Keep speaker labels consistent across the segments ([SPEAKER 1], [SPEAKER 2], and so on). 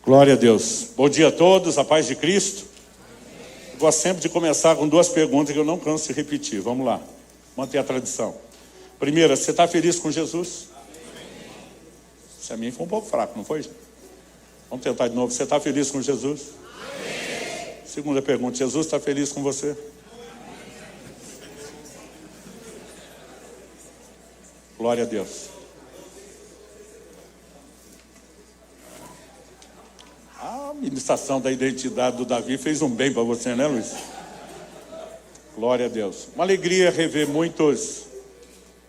[SPEAKER 1] Glória a Deus. Bom dia a todos, a paz de Cristo. Eu gosto sempre de começar com duas perguntas que eu não canso de repetir. Vamos lá, manter a tradição. Primeira, você está feliz com Jesus? Isso a mim foi um pouco fraco, não foi? Vamos tentar de novo. Você está feliz com Jesus? Segunda pergunta, Jesus está feliz com você? Glória a Deus. A ministração da identidade do Davi fez um bem para você, né, Luiz? Glória a Deus. Uma alegria rever muitos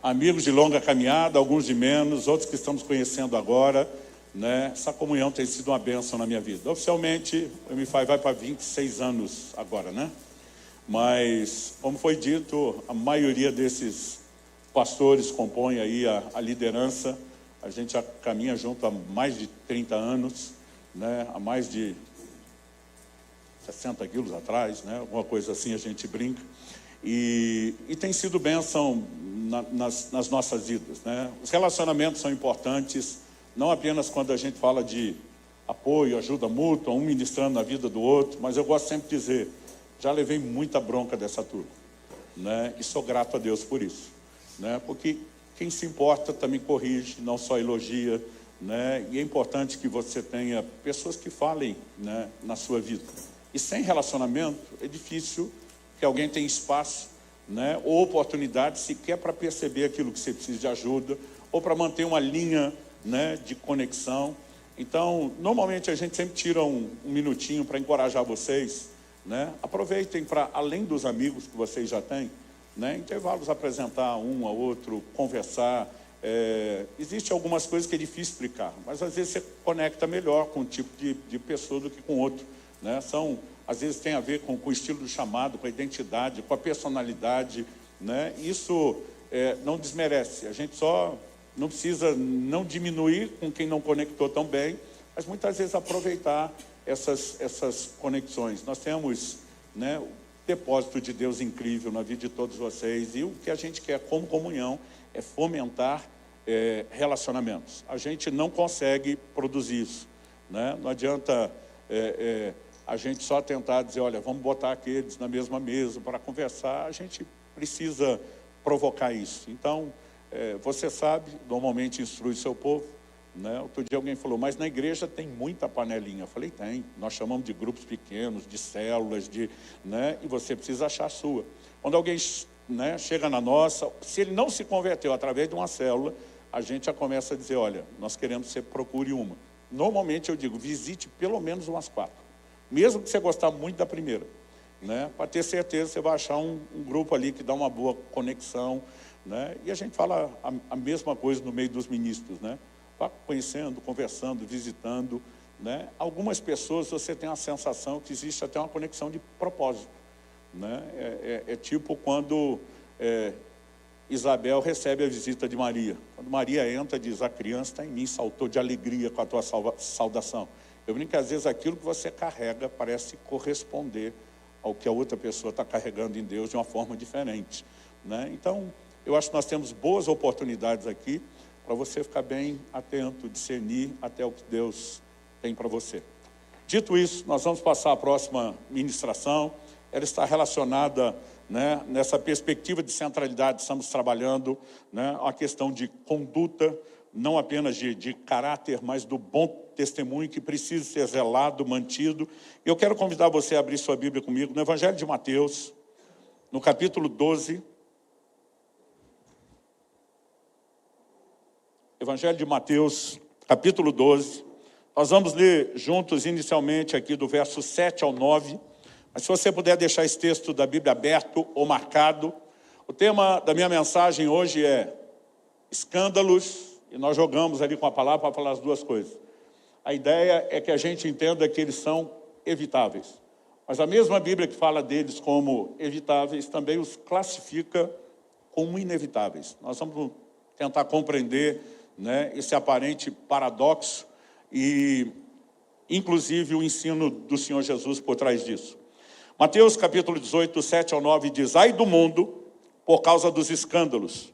[SPEAKER 1] amigos de longa caminhada, alguns de menos, outros que estamos conhecendo agora, né? Essa comunhão tem sido uma bênção na minha vida. Oficialmente, o MFI vai para 26 anos agora, né? Mas, como foi dito, a maioria desses pastores compõem aí a liderança. A gente já caminha junto há mais de 30 anos, né? Há mais de 60 quilos atrás, né? Alguma coisa assim, a gente brinca. E tem sido bênção nas nossas vidas, né? Os relacionamentos são importantes, não apenas quando a gente fala de apoio, ajuda mútua, um ministrando na vida do outro, mas eu gosto sempre de dizer, já levei muita bronca dessa turma, né? E sou grato a Deus por isso, né? Porque quem se importa também corrige, não só elogia, né? E é importante que você tenha pessoas que falem, né, na sua vida. E sem relacionamento é difícil que alguém tenha espaço, né, ou oportunidade sequer para perceber aquilo que você precisa de ajuda, ou para manter uma linha, né, de conexão. Então, normalmente a gente sempre tira um minutinho para encorajar vocês, né? Aproveitem para, além dos amigos que vocês já têm, né, intervalos, apresentar um ao outro, conversar. Existem algumas coisas que é difícil explicar, mas às vezes você conecta melhor com um tipo de pessoa do que com outro, né? Às vezes tem a ver com o estilo do chamado, com a identidade, com a personalidade, né? Isso não desmerece, a gente só não precisa não diminuir com quem não conectou tão bem, mas muitas vezes aproveitar essas conexões. Nós temos, né, o depósito de Deus incrível na vida de todos vocês, e o que a gente quer como comunhão é fomentar relacionamentos. A gente não consegue produzir isso, né? Não adianta a gente só tentar dizer, olha, vamos botar aqueles na mesma mesa para conversar. A gente precisa provocar isso. Então, você sabe, normalmente instrui o seu povo, né? Outro dia alguém falou, mas na igreja tem muita panelinha. Eu falei, tem. Nós chamamos de grupos pequenos, de células, né? E você precisa achar a sua. Quando alguém, né, chega na nossa, se ele não se converteu através de uma célula, a gente já começa a dizer, olha, nós queremos que você procure uma. Normalmente eu digo, visite pelo menos umas 4. Mesmo que você gostar muito da primeira, né? Para ter certeza, você vai achar um grupo ali que dá uma boa conexão, né? E a gente fala a mesma coisa no meio dos ministros, né? Vá conhecendo, conversando, visitando, né? Algumas pessoas você tem a sensação que existe até uma conexão de propósito, né? Tipo quando Isabel recebe a visita de Maria. Quando Maria entra, diz, a criança está em mim, saltou de alegria com a tua saudação. Eu brinco que às vezes aquilo que você carrega parece corresponder ao que a outra pessoa está carregando em Deus de uma forma diferente, né? Então, eu acho que nós temos boas oportunidades aqui para você ficar bem atento, discernir até o que Deus tem para você. Dito isso, nós vamos passar a próxima ministração. Ela está relacionada, né, nessa perspectiva de centralidade, estamos trabalhando, né, a questão de conduta, não apenas de caráter, mas do bom testemunho que precisa ser zelado, mantido. Eu quero convidar você a abrir sua Bíblia comigo no Evangelho de Mateus, no capítulo 12. Evangelho de Mateus, capítulo 12. Nós vamos ler juntos inicialmente aqui do verso 7 ao 9. Mas se você puder deixar esse texto da Bíblia aberto ou marcado. O tema da minha mensagem hoje é escândalos, e nós jogamos ali com a palavra para falar as duas coisas. A ideia é que a gente entenda que eles são evitáveis. Mas a mesma Bíblia que fala deles como evitáveis também os classifica como inevitáveis. Nós vamos tentar compreender, né, esse aparente paradoxo e, inclusive, o ensino do Senhor Jesus por trás disso. Mateus capítulo 18, 7 ao 9 diz, ai do mundo por causa dos escândalos,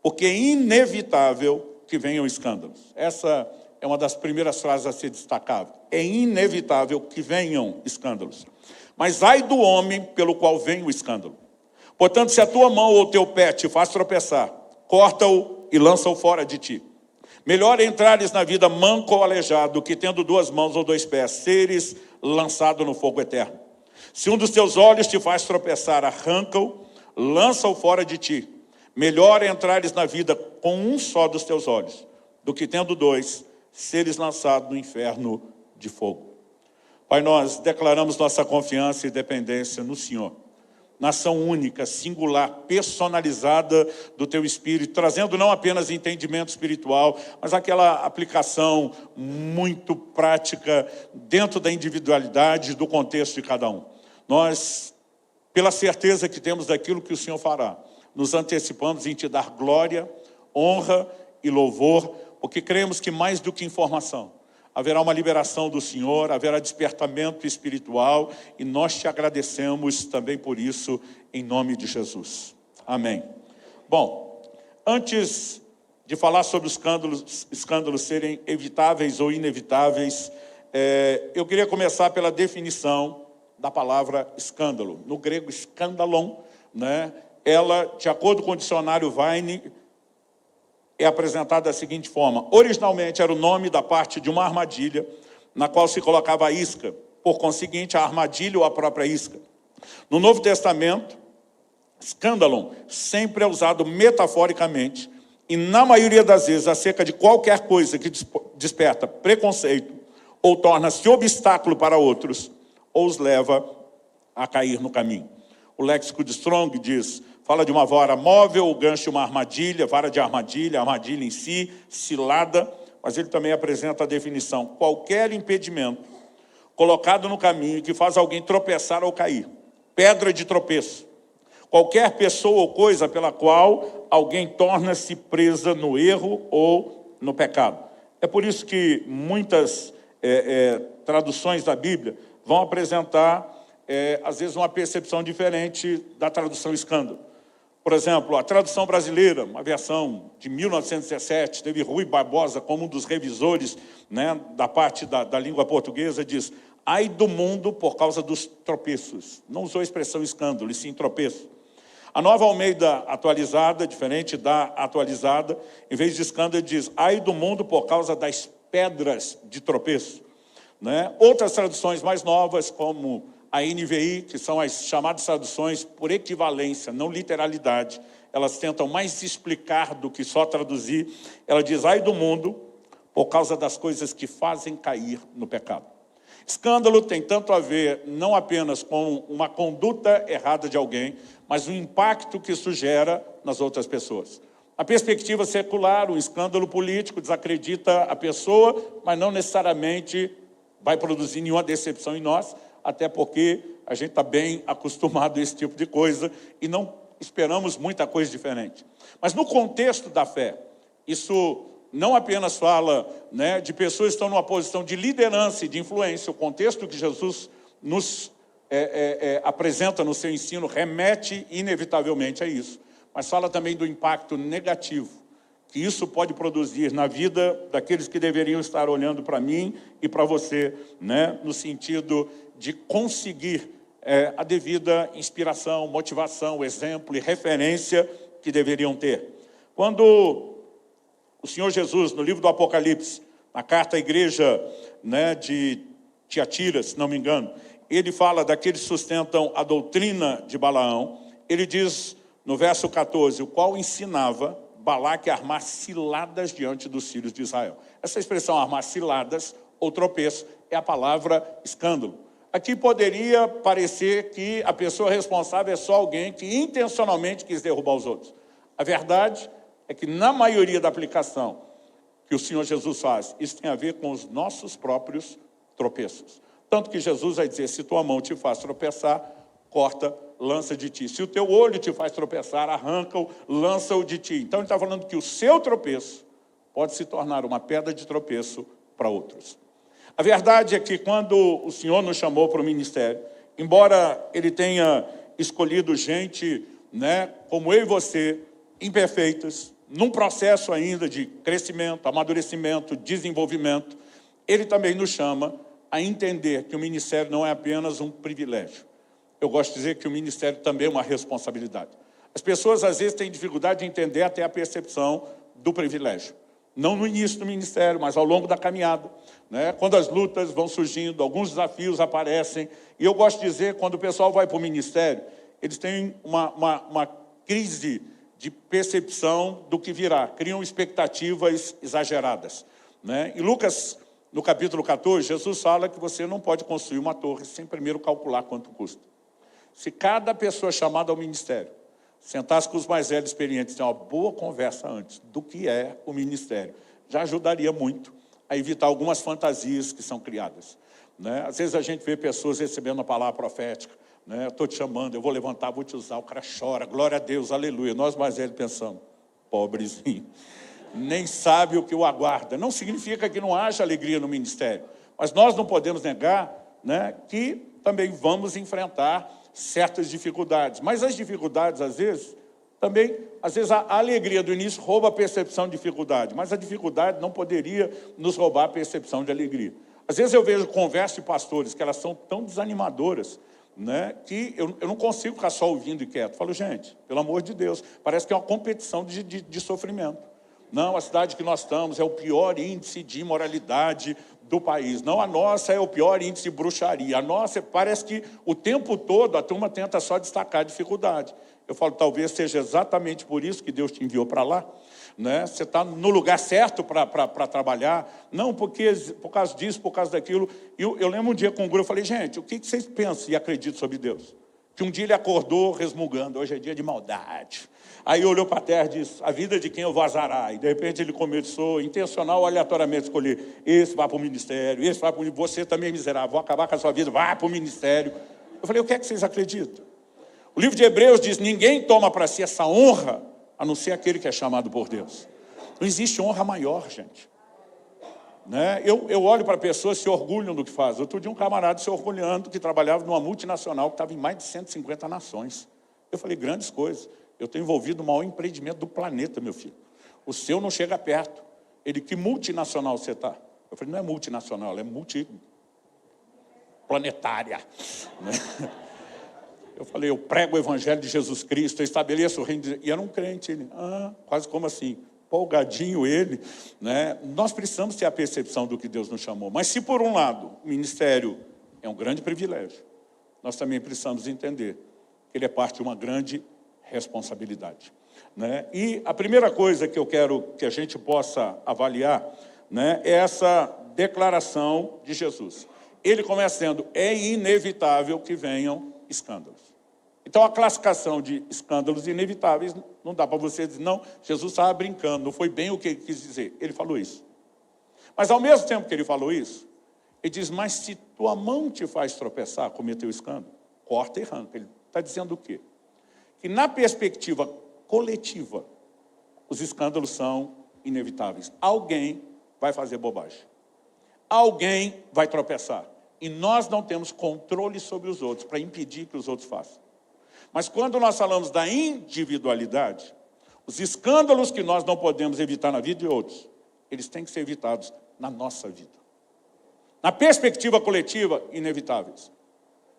[SPEAKER 1] porque é inevitável que venham escândalos. Essa é uma das primeiras frases a ser destacada. É inevitável que venham escândalos. Mas ai do homem pelo qual vem o escândalo. Portanto, se a tua mão ou o teu pé te faz tropeçar, corta-o e lança-o fora de ti. Melhor entrares na vida manco ou aleijado, do que tendo 2 mãos ou 2 pés, seres lançado no fogo eterno. Se um dos teus olhos te faz tropeçar, arranca-o, lança-o fora de ti. Melhor entrares na vida com um só dos teus olhos, do que tendo 2, seres lançado no inferno de fogo. Pai, nós declaramos nossa confiança e dependência no Senhor. Nação única, singular, personalizada do Teu Espírito, trazendo não apenas entendimento espiritual, mas aquela aplicação muito prática dentro da individualidade, do contexto de cada um. Nós, pela certeza que temos daquilo que o Senhor fará, nos antecipamos em Te dar glória, honra e louvor, porque cremos que mais do que informação, haverá uma liberação do Senhor, haverá despertamento espiritual, e nós Te agradecemos também por isso, em nome de Jesus. Amém. Bom, antes de falar sobre os escândalos serem evitáveis ou inevitáveis, eu queria começar pela definição da palavra escândalo. No grego, escandalon, né? Ela, de acordo com o dicionário Vine, é apresentada da seguinte forma: originalmente era o nome da parte de uma armadilha, na qual se colocava a isca, por conseguinte, a armadilha ou a própria isca. No Novo Testamento, escândalo sempre é usado metaforicamente, e na maioria das vezes acerca de qualquer coisa que desperta preconceito, ou torna-se obstáculo para outros, ou os leva a cair no caminho. O léxico de Strong fala de uma vara móvel, o gancho de uma armadilha, vara de armadilha, armadilha em si, cilada, mas ele também apresenta a definição: qualquer impedimento colocado no caminho que faz alguém tropeçar ou cair, pedra de tropeço, qualquer pessoa ou coisa pela qual alguém torna-se presa no erro ou no pecado. É por isso que muitas traduções da Bíblia vão apresentar, às vezes, uma percepção diferente da tradução escândalo. Por exemplo, a tradução brasileira, uma versão de 1917, teve Rui Barbosa como um dos revisores, né, da parte da língua portuguesa, diz: ai do mundo por causa dos tropeços. Não usou a expressão escândalo, e sim tropeço. A Nova Almeida atualizada, diferente da atualizada, em vez de escândalo, diz: ai do mundo por causa das pedras de tropeço. Né? Outras traduções mais novas, como a NVI, que são as chamadas traduções por equivalência, não literalidade, elas tentam mais explicar do que só traduzir. Ela diz: ai do mundo por causa das coisas que fazem cair no pecado. Escândalo tem tanto a ver não apenas com uma conduta errada de alguém, mas o impacto que isso gera nas outras pessoas. A perspectiva secular, o escândalo político desacredita a pessoa, mas não necessariamente vai produzir nenhuma decepção em nós, até porque a gente está bem acostumado a esse tipo de coisa e não esperamos muita coisa diferente. Mas no contexto da fé, isso não apenas fala, né, de pessoas que estão numa posição de liderança e de influência. O contexto que Jesus nos apresenta no seu ensino remete inevitavelmente a isso. Mas fala também do impacto negativo que isso pode produzir na vida daqueles que deveriam estar olhando para mim e para você, né, no sentido de conseguir a devida inspiração, motivação, exemplo e referência que deveriam ter. Quando o Senhor Jesus, no livro do Apocalipse, na carta à igreja, né, de Tiatira, se não me engano, ele fala daqueles que sustentam a doutrina de Balaão. Ele diz no verso 14, o qual ensinava Balaque a armar ciladas diante dos filhos de Israel. Essa expressão armar ciladas ou tropeço é a palavra escândalo. Aqui poderia parecer que a pessoa responsável é só alguém que intencionalmente quis derrubar os outros. A verdade é que na maioria da aplicação que o Senhor Jesus faz, isso tem a ver com os nossos próprios tropeços. Tanto que Jesus vai dizer: se tua mão te faz tropeçar, corta, lança de ti. Se o teu olho te faz tropeçar, arranca-o, lança-o de ti. Então ele está falando que o seu tropeço pode se tornar uma pedra de tropeço para outros. A verdade é que quando o Senhor nos chamou para o ministério, embora Ele tenha escolhido gente, né, como eu e você, imperfeitas, num processo ainda de crescimento, amadurecimento, desenvolvimento, ele também nos chama a entender que o ministério não é apenas um privilégio. Eu gosto de dizer que o ministério também é uma responsabilidade. As pessoas, às vezes, têm dificuldade de entender até a percepção do privilégio. Não no início do ministério, mas ao longo da caminhada, né? Quando as lutas vão surgindo, alguns desafios aparecem. E eu gosto de dizer, quando o pessoal vai para o ministério, eles têm uma crise de percepção do que virá. Criam expectativas exageradas, né? Em Lucas, no capítulo 14, Jesus fala que você não pode construir uma torre sem primeiro calcular quanto custa. Se cada pessoa chamada ao ministério sentasse com os mais velhos experientes, ter uma boa conversa antes do que é o ministério, já ajudaria muito a evitar algumas fantasias que são criadas, né? Às vezes a gente vê pessoas recebendo a palavra profética, né? Estou te chamando, eu vou levantar, vou te usar, o cara chora, glória a Deus, aleluia. Nós mais velhos pensamos, pobrezinho, nem sabe o que o aguarda. Não significa que não haja alegria no ministério, mas nós não podemos negar, né, que também vamos enfrentar certas dificuldades. Mas as dificuldades, às vezes, a alegria do início rouba a percepção de dificuldade, mas a dificuldade não poderia nos roubar a percepção de alegria. Às vezes eu vejo conversas de pastores que elas são tão desanimadoras, né, que eu não consigo ficar só ouvindo e quieto. Eu falo, gente, pelo amor de Deus, parece que é uma competição de sofrimento. Não, a cidade que nós estamos é o pior índice de imoralidade do país. Não, a nossa é o pior índice de bruxaria. A nossa, parece que o tempo todo a turma tenta só destacar a dificuldade. Eu falo, talvez seja exatamente por isso que Deus te enviou para lá, né? Você está no lugar certo para trabalhar. Não, porque por causa disso, por causa daquilo. Eu lembro um dia com um grupo, eu falei, gente, o que vocês pensam e acreditam sobre Deus? Que um dia ele acordou resmungando, hoje é dia de maldade. Aí olhou para a terra e disse, a vida de quem eu vou azarar. E de repente ele começou, intencional ou aleatoriamente, escolher, esse vai para o ministério, esse vai para o ministério, você também é miserável, vou acabar com a sua vida, vai para o ministério. Eu falei, o que é que vocês acreditam? O livro de Hebreus diz, ninguém toma para si essa honra, a não ser aquele que é chamado por Deus. Não existe honra maior, gente. Né? Eu olho para pessoas que se orgulham do que fazem. Outro dia um camarada se orgulhando que trabalhava numa multinacional que estava em mais de 150 nações. Eu falei, grandes coisas. Eu estou envolvido no maior empreendimento do planeta, meu filho. O seu não chega perto. Ele, que multinacional você está? Eu falei, não é multinacional, ela é multiplanetária. Né? Eu falei, eu prego o evangelho de Jesus Cristo, eu estabeleço o reino de... E era um crente, ele, quase como assim, empolgadinho ele, né? Nós precisamos ter a percepção do que Deus nos chamou. Mas se por um lado, o ministério é um grande privilégio, nós também precisamos entender que ele é parte de uma grande responsabilidade, né? E a primeira coisa que eu quero que a gente possa avaliar, né, é essa declaração de Jesus. Ele começa dizendo, é inevitável que venham escândalos. Então, a classificação de escândalos inevitáveis, não dá para você dizer, não, Jesus estava brincando, não foi bem o que ele quis dizer. Ele falou isso. Mas, ao mesmo tempo que ele falou isso, ele diz, mas se tua mão te faz tropeçar, cometer o escândalo, corta e arranca. Ele está dizendo o quê? Que, na perspectiva coletiva, os escândalos são inevitáveis. Alguém vai fazer bobagem. Alguém vai tropeçar. E nós não temos controle sobre os outros para impedir que os outros façam. Mas quando nós falamos da individualidade, os escândalos que nós não podemos evitar na vida de outros, eles têm que ser evitados na nossa vida. Na perspectiva coletiva, inevitáveis.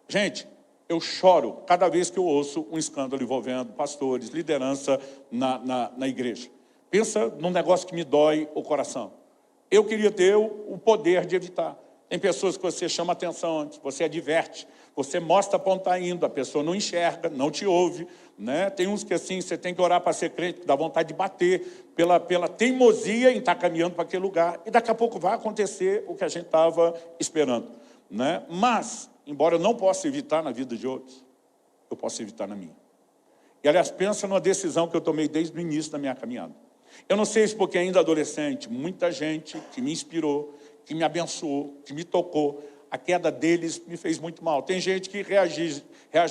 [SPEAKER 1] Gente, eu choro cada vez que eu ouço um escândalo envolvendo pastores, liderança na igreja. Pensa num negócio que me dói o coração. Eu queria ter o poder de evitar. Tem pessoas que você chama atenção antes, você adverte, você mostra para onde está indo, a pessoa não enxerga, não te ouve, né? Tem uns que assim, você tem que orar para ser crente, que dá vontade de bater pela teimosia em estar caminhando para aquele lugar, e daqui a pouco vai acontecer o que a gente estava esperando, né? Mas, embora eu não possa evitar na vida de outros, eu posso evitar na minha. E, aliás, pensa numa decisão que eu tomei desde o início da minha caminhada. Eu não sei se porque ainda adolescente, muita gente que me inspirou, que me abençoou, que me tocou, a queda deles me fez muito mal. Tem gente que reage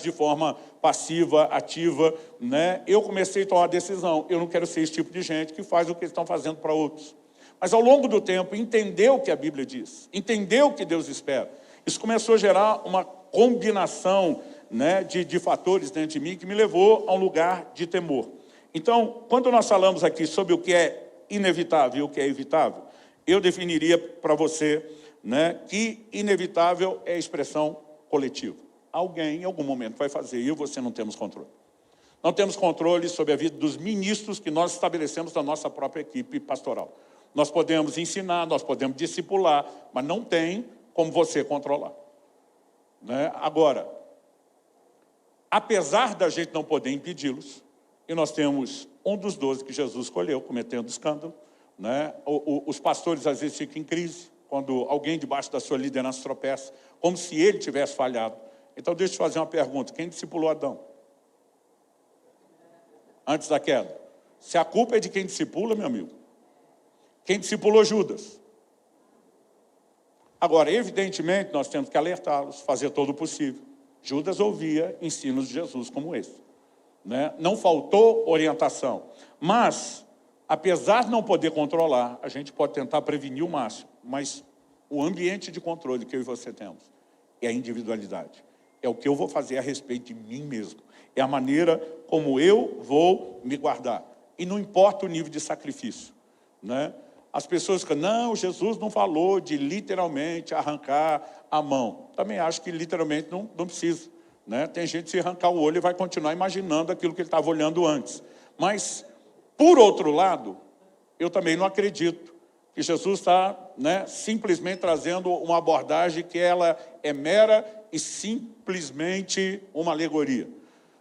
[SPEAKER 1] de forma passiva, ativa, né? Eu comecei a tomar uma decisão. Eu não quero ser esse tipo de gente que faz o que eles estão fazendo para outros. Mas, ao longo do tempo, entendeu o que a Bíblia diz, entendeu o que Deus espera. Isso começou a gerar uma combinação, né, de fatores dentro de mim que me levou a um lugar de temor. Então, quando nós falamos aqui sobre o que é inevitável e o que é evitável, eu definiria para você, né, que inevitável é a expressão coletiva. Alguém, em algum momento, vai fazer, e eu e você não temos controle. Não temos controle sobre a vida dos ministros que nós estabelecemos na nossa própria equipe pastoral. Nós podemos ensinar, nós podemos discipular, mas não tem como você controlar. Né? Agora, apesar da gente não poder impedi-los, e nós temos um dos 12 que Jesus escolheu, cometendo escândalo, né? Os pastores às vezes ficam em crise, quando alguém debaixo da sua liderança tropeça, como se ele tivesse falhado. Então, deixa eu te fazer uma pergunta. Quem discipulou Adão? Antes da queda. Se a culpa é de quem discipula, meu amigo. Quem discipulou Judas? Agora, evidentemente, nós temos que alertá-los, fazer todo o possível. Judas ouvia ensinos de Jesus como esse. Né? Não faltou orientação. Mas, apesar de não poder controlar, a gente pode tentar prevenir o máximo. Mas o ambiente de controle que eu e você temos é a individualidade. É o que eu vou fazer a respeito de mim mesmo. É a maneira como eu vou me guardar. E não importa o nível de sacrifício. Né? As pessoas ficam, não, Jesus não falou de literalmente arrancar a mão. Também acho que literalmente não precisa. Né? Tem gente que se arrancar o olho e vai continuar imaginando aquilo que ele estava olhando antes. Mas, por outro lado, eu também não acredito que Jesus está, né, simplesmente trazendo uma abordagem que ela é mera e simplesmente uma alegoria.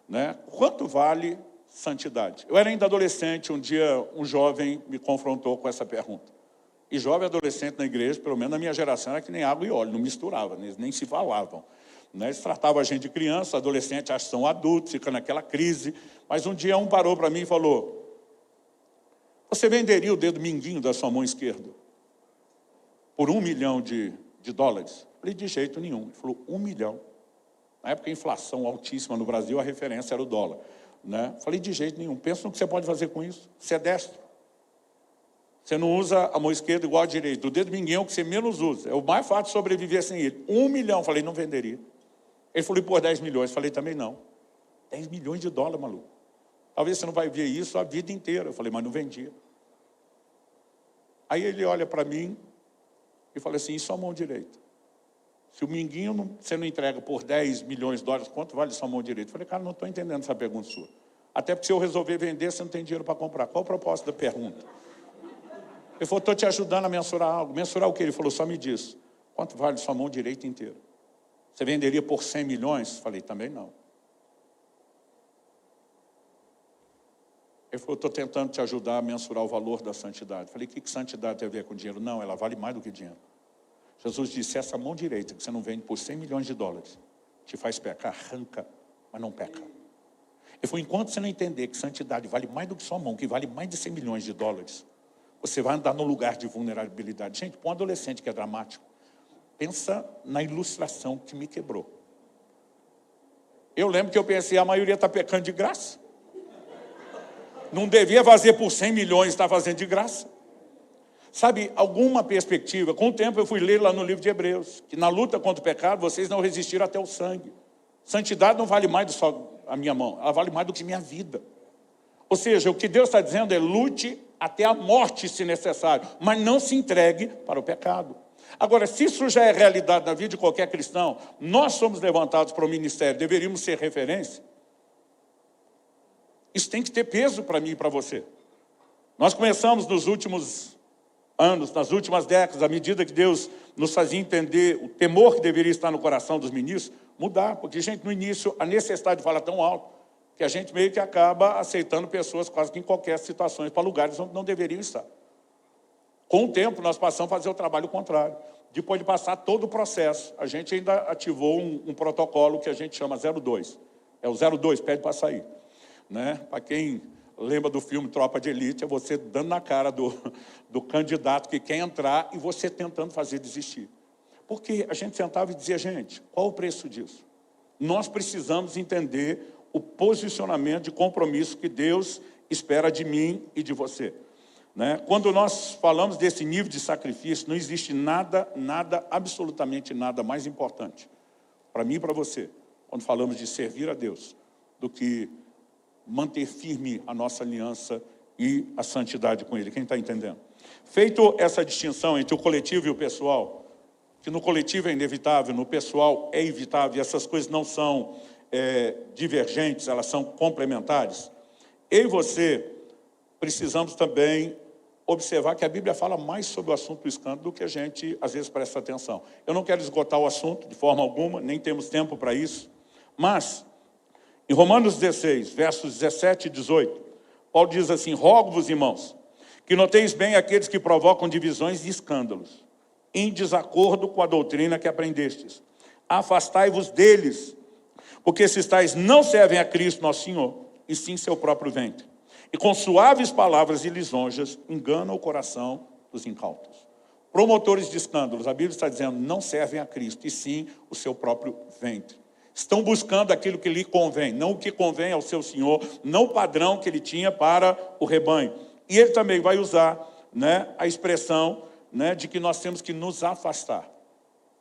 [SPEAKER 1] Né? Quanto vale santidade? Eu era ainda adolescente, um dia um jovem me confrontou com essa pergunta. E jovem adolescente na igreja, pelo menos na minha geração, era que nem água e óleo, não misturava, nem se falavam. Né? Eles tratavam a gente de criança, adolescente, acho que são adultos, fica naquela crise. Mas um dia um parou para mim e falou, você venderia o dedo mindinho da sua mão esquerda por $1 milhão de dólares? Eu falei, de jeito nenhum. Ele falou, 1 milhão. Na época, a inflação altíssima no Brasil, a referência era o dólar. Né? Falei, de jeito nenhum. Pensa no que você pode fazer com isso. Você é destro. Você não usa a mão esquerda igual a direita. O dedo mindinho é o que você menos usa. É o mais fácil de sobreviver sem ele. 1 milhão. Falei, não venderia. Ele falou, e por 10 milhões? Falei, também não. 10 milhões de dólares, maluco. Talvez você não vai ver isso a vida inteira. Eu falei, mas não vendia. Aí ele olha para mim e fala assim, e sua mão direita? Se o minguinho você não entrega por 10 milhões de dólares, quanto vale sua mão direita? Eu falei, cara, não estou entendendo essa pergunta sua. Até porque se eu resolver vender, você não tem dinheiro para comprar. Qual o propósito da pergunta? Ele falou, estou te ajudando a mensurar algo. Mensurar o quê? Ele falou, só me diz, quanto vale sua mão direita inteira? Você venderia por 100 milhões? Falei, também não. Ele falou, estou tentando te ajudar a mensurar o valor da santidade. Falei, o que santidade tem a ver com dinheiro? Não, ela vale mais do que dinheiro. Jesus disse, essa mão direita que você não vende por 100 milhões de dólares, te faz pecar, arranca, mas não peca. Ele falou, enquanto você não entender que santidade vale mais do que sua mão, que vale mais de 100 milhões de dólares, você vai andar no lugar de vulnerabilidade. Gente, para um adolescente que é dramático, pensa na ilustração que me quebrou. Eu lembro que eu pensei, a maioria está pecando de graça. Não devia fazer por 100 milhões, está fazendo de graça. Sabe, alguma perspectiva. Com o tempo eu fui ler lá no livro de Hebreus, que na luta contra o pecado, vocês não resistiram até o sangue. Santidade não vale mais do que só a minha mão, ela vale mais do que minha vida. Ou seja, o que Deus está dizendo é lute até a morte, se necessário, mas não se entregue para o pecado. Agora, se isso já é realidade na vida de qualquer cristão, nós somos levantados para o ministério, deveríamos ser referência. Isso tem que ter peso para mim e para você. Nós começamos nos últimos anos, nas últimas décadas, à medida que Deus nos fazia entender o temor que deveria estar no coração dos ministros, mudar. Porque, gente, no início, a necessidade de falar tão alto, que a gente meio que acaba aceitando pessoas quase que em qualquer situação, para lugares onde não deveriam estar. Com o tempo, nós passamos a fazer o trabalho contrário. Depois de passar todo o processo, a gente ainda ativou um protocolo que a gente chama 02. É o 02, pede para sair. Né? Para quem lembra do filme Tropa de Elite, é você dando na cara do candidato que quer entrar e você tentando fazer desistir. Porque a gente sentava e dizia, gente, qual o preço disso? Nós precisamos entender o posicionamento de compromisso que Deus espera de mim e de você. Né? Quando nós falamos desse nível de sacrifício, não existe nada, absolutamente nada mais importante para mim e para você, quando falamos de servir a Deus, do que manter firme a nossa aliança e a santidade com Ele. Quem está entendendo? Feito essa distinção entre o coletivo e o pessoal, que no coletivo é inevitável, no pessoal é evitável, e essas coisas não são divergentes, elas são complementares. Eu e você precisamos também observar que a Bíblia fala mais sobre o assunto do escândalo do que a gente, às vezes, presta atenção. Eu não quero esgotar o assunto de forma alguma, nem temos tempo para isso, mas, em Romanos 16, versos 17 e 18, Paulo diz assim: rogo-vos, irmãos, que noteis bem aqueles que provocam divisões e escândalos, em desacordo com a doutrina que aprendestes. Afastai-vos deles, porque esses tais não servem a Cristo nosso Senhor, e sim seu próprio ventre. E com suaves palavras e lisonjas enganam o coração dos incautos. Promotores de escândalos, a Bíblia está dizendo, não servem a Cristo, e sim o seu próprio ventre. Estão buscando aquilo que lhe convém, não o que convém ao seu Senhor, não o padrão que ele tinha para o rebanho. E ele também vai usar, a expressão, de que nós temos que nos afastar.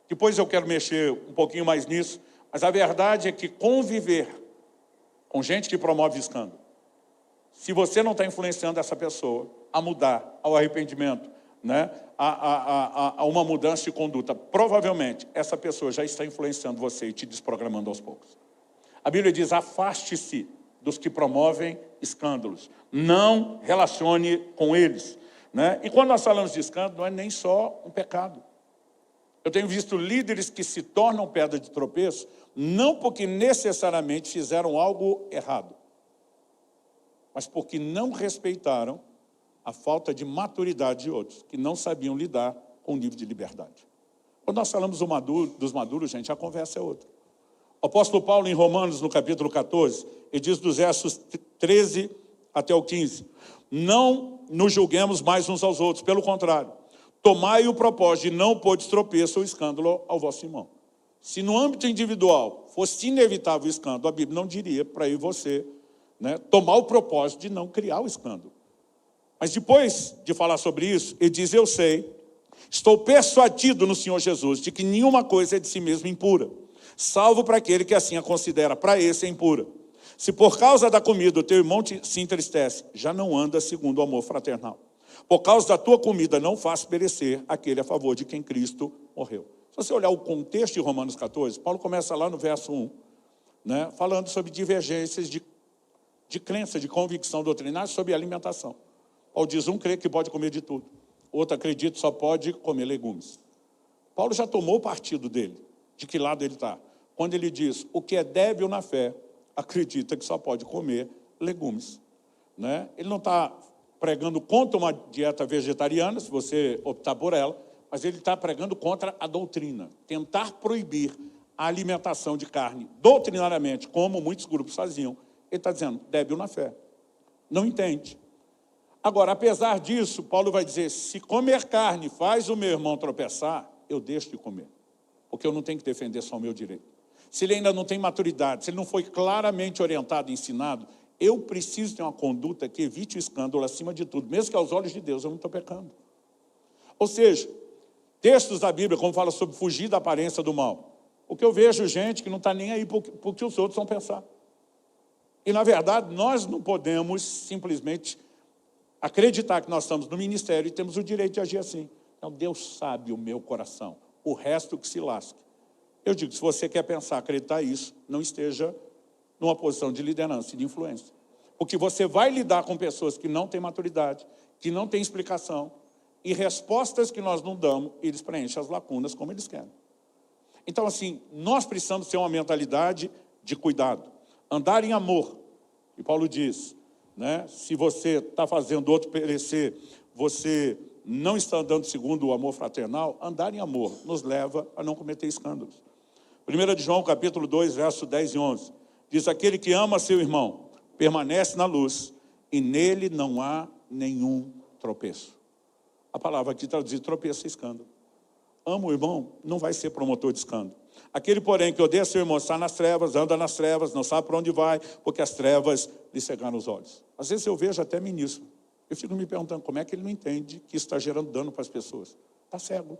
[SPEAKER 1] Depois eu quero mexer um pouquinho mais nisso, mas a verdade é que conviver com gente que promove escândalo, se você não está influenciando essa pessoa a mudar, ao arrependimento, a uma mudança de conduta, provavelmente essa pessoa já está influenciando você e te desprogramando aos poucos. A Bíblia diz, afaste-se dos que promovem escândalos. Não relacione com eles. E quando nós falamos de escândalo, não é nem só um pecado. Eu tenho visto líderes que se tornam pedra de tropeço, não porque necessariamente fizeram algo errado, mas porque não respeitaram a falta de maturidade de outros, que não sabiam lidar com o nível de liberdade. Quando nós falamos dos maduros, gente, a conversa é outra. O apóstolo Paulo, em Romanos, no capítulo 14, ele diz dos versos 13 até o 15, não nos julguemos mais uns aos outros, pelo contrário, tomai o propósito de não pôr de tropeço ou escândalo ao vosso irmão. Se no âmbito individual fosse inevitável o escândalo, a Bíblia não diria para eu e você tomar o propósito de não criar o escândalo. Mas depois de falar sobre isso, ele diz, eu sei, estou persuadido no Senhor Jesus de que nenhuma coisa é de si mesmo impura, salvo para aquele que assim a considera, para esse é impura. Se por causa da comida o teu irmão se entristece, já não anda segundo o amor fraternal. Por causa da tua comida não faz perecer aquele a favor de quem Cristo morreu. Se você olhar o contexto de Romanos 14, Paulo começa lá no verso 1, falando sobre divergências de crença, de convicção doutrinária sobre alimentação. Paulo diz, um crê que pode comer de tudo, outro acredita que só pode comer legumes. Paulo já tomou o partido dele, de que lado ele está. Quando ele diz, o que é débil na fé, acredita que só pode comer legumes. Ele não está pregando contra uma dieta vegetariana, se você optar por ela, mas ele está pregando contra a doutrina. Tentar proibir a alimentação de carne doutrinariamente, como muitos grupos faziam, ele está dizendo, débil na fé. Não entende. Agora, apesar disso, Paulo vai dizer, se comer carne faz o meu irmão tropeçar, eu deixo de comer. Porque eu não tenho que defender só o meu direito. Se ele ainda não tem maturidade, se ele não foi claramente orientado e ensinado, eu preciso ter uma conduta que evite o escândalo acima de tudo. Mesmo que aos olhos de Deus eu não estou pecando. Ou seja, textos da Bíblia, como fala sobre fugir da aparência do mal. O que eu vejo gente que não está nem aí porque os outros vão pensar. E, na verdade, nós não podemos simplesmente acreditar que nós estamos no ministério e temos o direito de agir assim. Então, Deus sabe o meu coração. O resto que se lasque. Eu digo, se você quer pensar, acreditar isso, não esteja numa posição de liderança e de influência. Porque você vai lidar com pessoas que não têm maturidade, que não têm explicação, e respostas que nós não damos, eles preenchem as lacunas como eles querem. Então, assim, nós precisamos ter uma mentalidade de cuidado. Andar em amor. E Paulo diz, se você está fazendo outro perecer, você não está andando segundo o amor fraternal, andar em amor nos leva a não cometer escândalos. 1 de João, capítulo 2, versos 10 e 11, diz, aquele que ama seu irmão permanece na luz e nele não há nenhum tropeço. A palavra aqui traduzida, tropeço é escândalo. Ama o irmão, não vai ser promotor de escândalo. Aquele, porém, que odeia seu irmão, está nas trevas, anda nas trevas, não sabe para onde vai, porque as trevas lhe cegaram os olhos. Às vezes eu vejo até ministro. Eu fico me perguntando como é que ele não entende que isso está gerando dano para as pessoas. Está cego.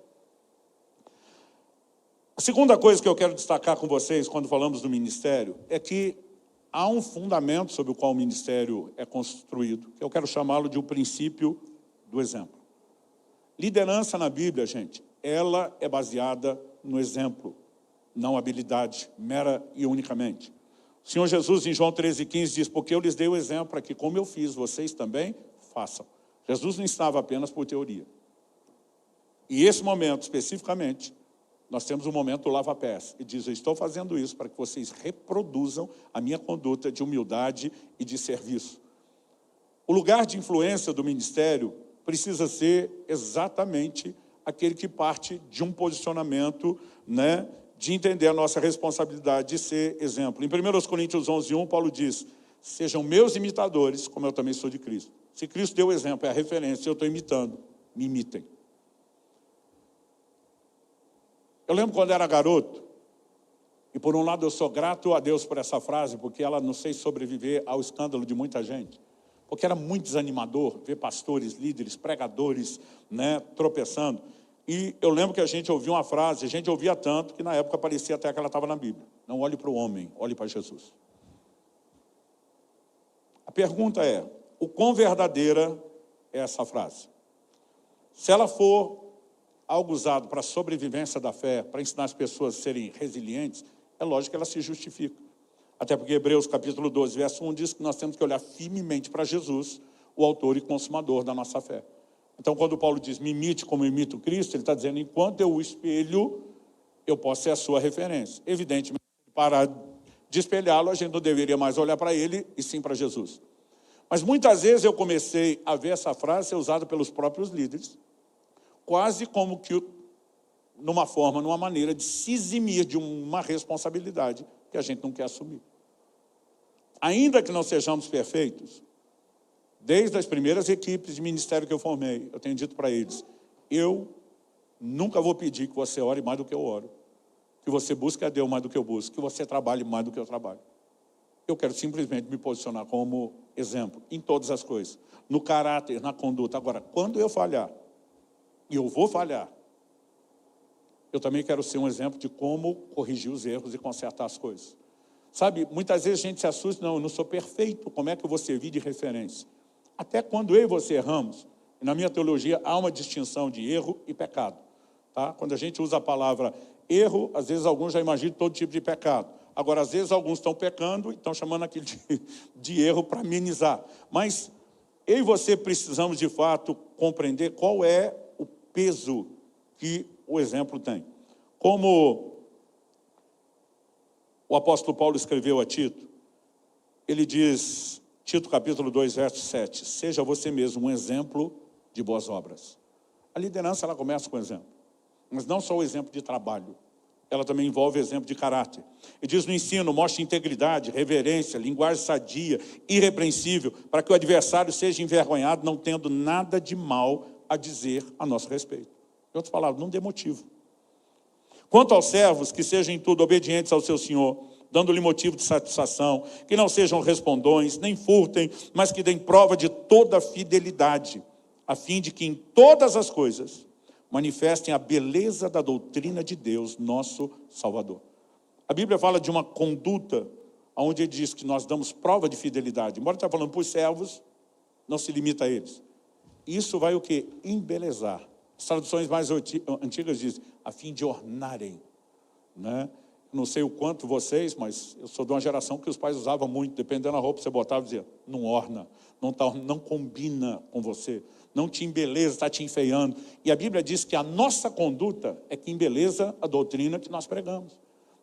[SPEAKER 1] A segunda coisa que eu quero destacar com vocês, quando falamos do ministério, é que há um fundamento sobre o qual o ministério é construído, que eu quero chamá-lo de o princípio do exemplo. Liderança na Bíblia, gente, ela é baseada no exemplo, não habilidade, mera e unicamente. O Senhor Jesus, em João 13,15, diz, porque eu lhes dei o exemplo para que, como eu fiz, vocês também façam. Jesus não estava apenas por teoria. E esse momento, especificamente, nós temos um momento do lava-pés. E diz, eu estou fazendo isso para que vocês reproduzam a minha conduta de humildade e de serviço. O lugar de influência do ministério precisa ser exatamente aquele que parte de um posicionamento, né, de entender a nossa responsabilidade de ser exemplo. Em 1 Coríntios 11:1, Paulo diz, sejam meus imitadores, como eu também sou de Cristo. Se Cristo deu o exemplo, é a referência, eu estou imitando, me imitem. Eu lembro quando era garoto, e por um lado eu sou grato a Deus por essa frase, porque ela não sei sobreviver ao escândalo de muita gente, porque era muito desanimador ver pastores, líderes, pregadores, né, tropeçando. E eu lembro que a gente ouvia uma frase, a gente ouvia tanto, que na época parecia até que ela estava na Bíblia. Não olhe para o homem, olhe para Jesus. A pergunta é, o quão verdadeira é essa frase? Se ela for algo usado para a sobrevivência da fé, para ensinar as pessoas a serem resilientes, é lógico que ela se justifica. Até porque Hebreus capítulo 12, verso 1 diz que nós temos que olhar firmemente para Jesus, o autor e consumador da nossa fé. Então, quando Paulo diz, me imite como eu imito Cristo, ele está dizendo, enquanto eu o espelho, eu posso ser a sua referência. Evidentemente, para de espelhá-lo, a gente não deveria mais olhar para ele, e sim para Jesus. Mas muitas vezes eu comecei a ver essa frase ser usada pelos próprios líderes, quase como que numa maneira de se eximir de uma responsabilidade que a gente não quer assumir. Ainda que não sejamos perfeitos, desde as primeiras equipes de ministério que eu formei, eu tenho dito para eles, eu nunca vou pedir que você ore mais do que eu oro, que você busque a Deus mais do que eu busco, que você trabalhe mais do que eu trabalho. Eu quero simplesmente me posicionar como exemplo, em todas as coisas, no caráter, na conduta. Agora, quando eu falhar, e eu vou falhar, eu também quero ser um exemplo de como corrigir os erros e consertar as coisas. Sabe, muitas vezes a gente se assusta, não, eu não sou perfeito, como é que eu vou servir de referência? Até quando eu e você erramos, na minha teologia há uma distinção de erro e pecado. Tá? Quando a gente usa a palavra erro, às vezes alguns já imaginam todo tipo de pecado. Agora, às vezes alguns estão pecando e estão chamando aquilo de erro para amenizar. Mas eu e você precisamos, de fato, compreender qual é o peso que o exemplo tem. Como o apóstolo Paulo escreveu a Tito, ele diz, Tito capítulo 2, verso 7, seja você mesmo um exemplo de boas obras. A liderança, ela começa com exemplo, mas não só o exemplo de trabalho, ela também envolve exemplo de caráter. Ele diz no ensino, mostre integridade, reverência, linguagem sadia, irrepreensível, para que o adversário seja envergonhado, não tendo nada de mal a dizer a nosso respeito. Em outras palavras, não dê motivo. Quanto aos servos, que sejam em tudo obedientes ao seu Senhor, dando-lhe motivo de satisfação, que não sejam respondões, nem furtem, mas que deem prova de toda a fidelidade, a fim de que em todas as coisas manifestem a beleza da doutrina de Deus, nosso Salvador. A Bíblia fala de uma conduta onde ele diz que nós damos prova de fidelidade. Embora está falando para os servos, não se limita a eles. Isso vai o quê? Embelezar. As traduções mais antigas dizem, a fim de ornarem. Né? Não sei o quanto vocês, mas eu sou de uma geração que os pais usavam muito, dependendo da roupa que você botava, dizia, não orna, não combina com você, não te embeleza, está te enfeiando. E a Bíblia diz que a nossa conduta é que embeleza a doutrina que nós pregamos.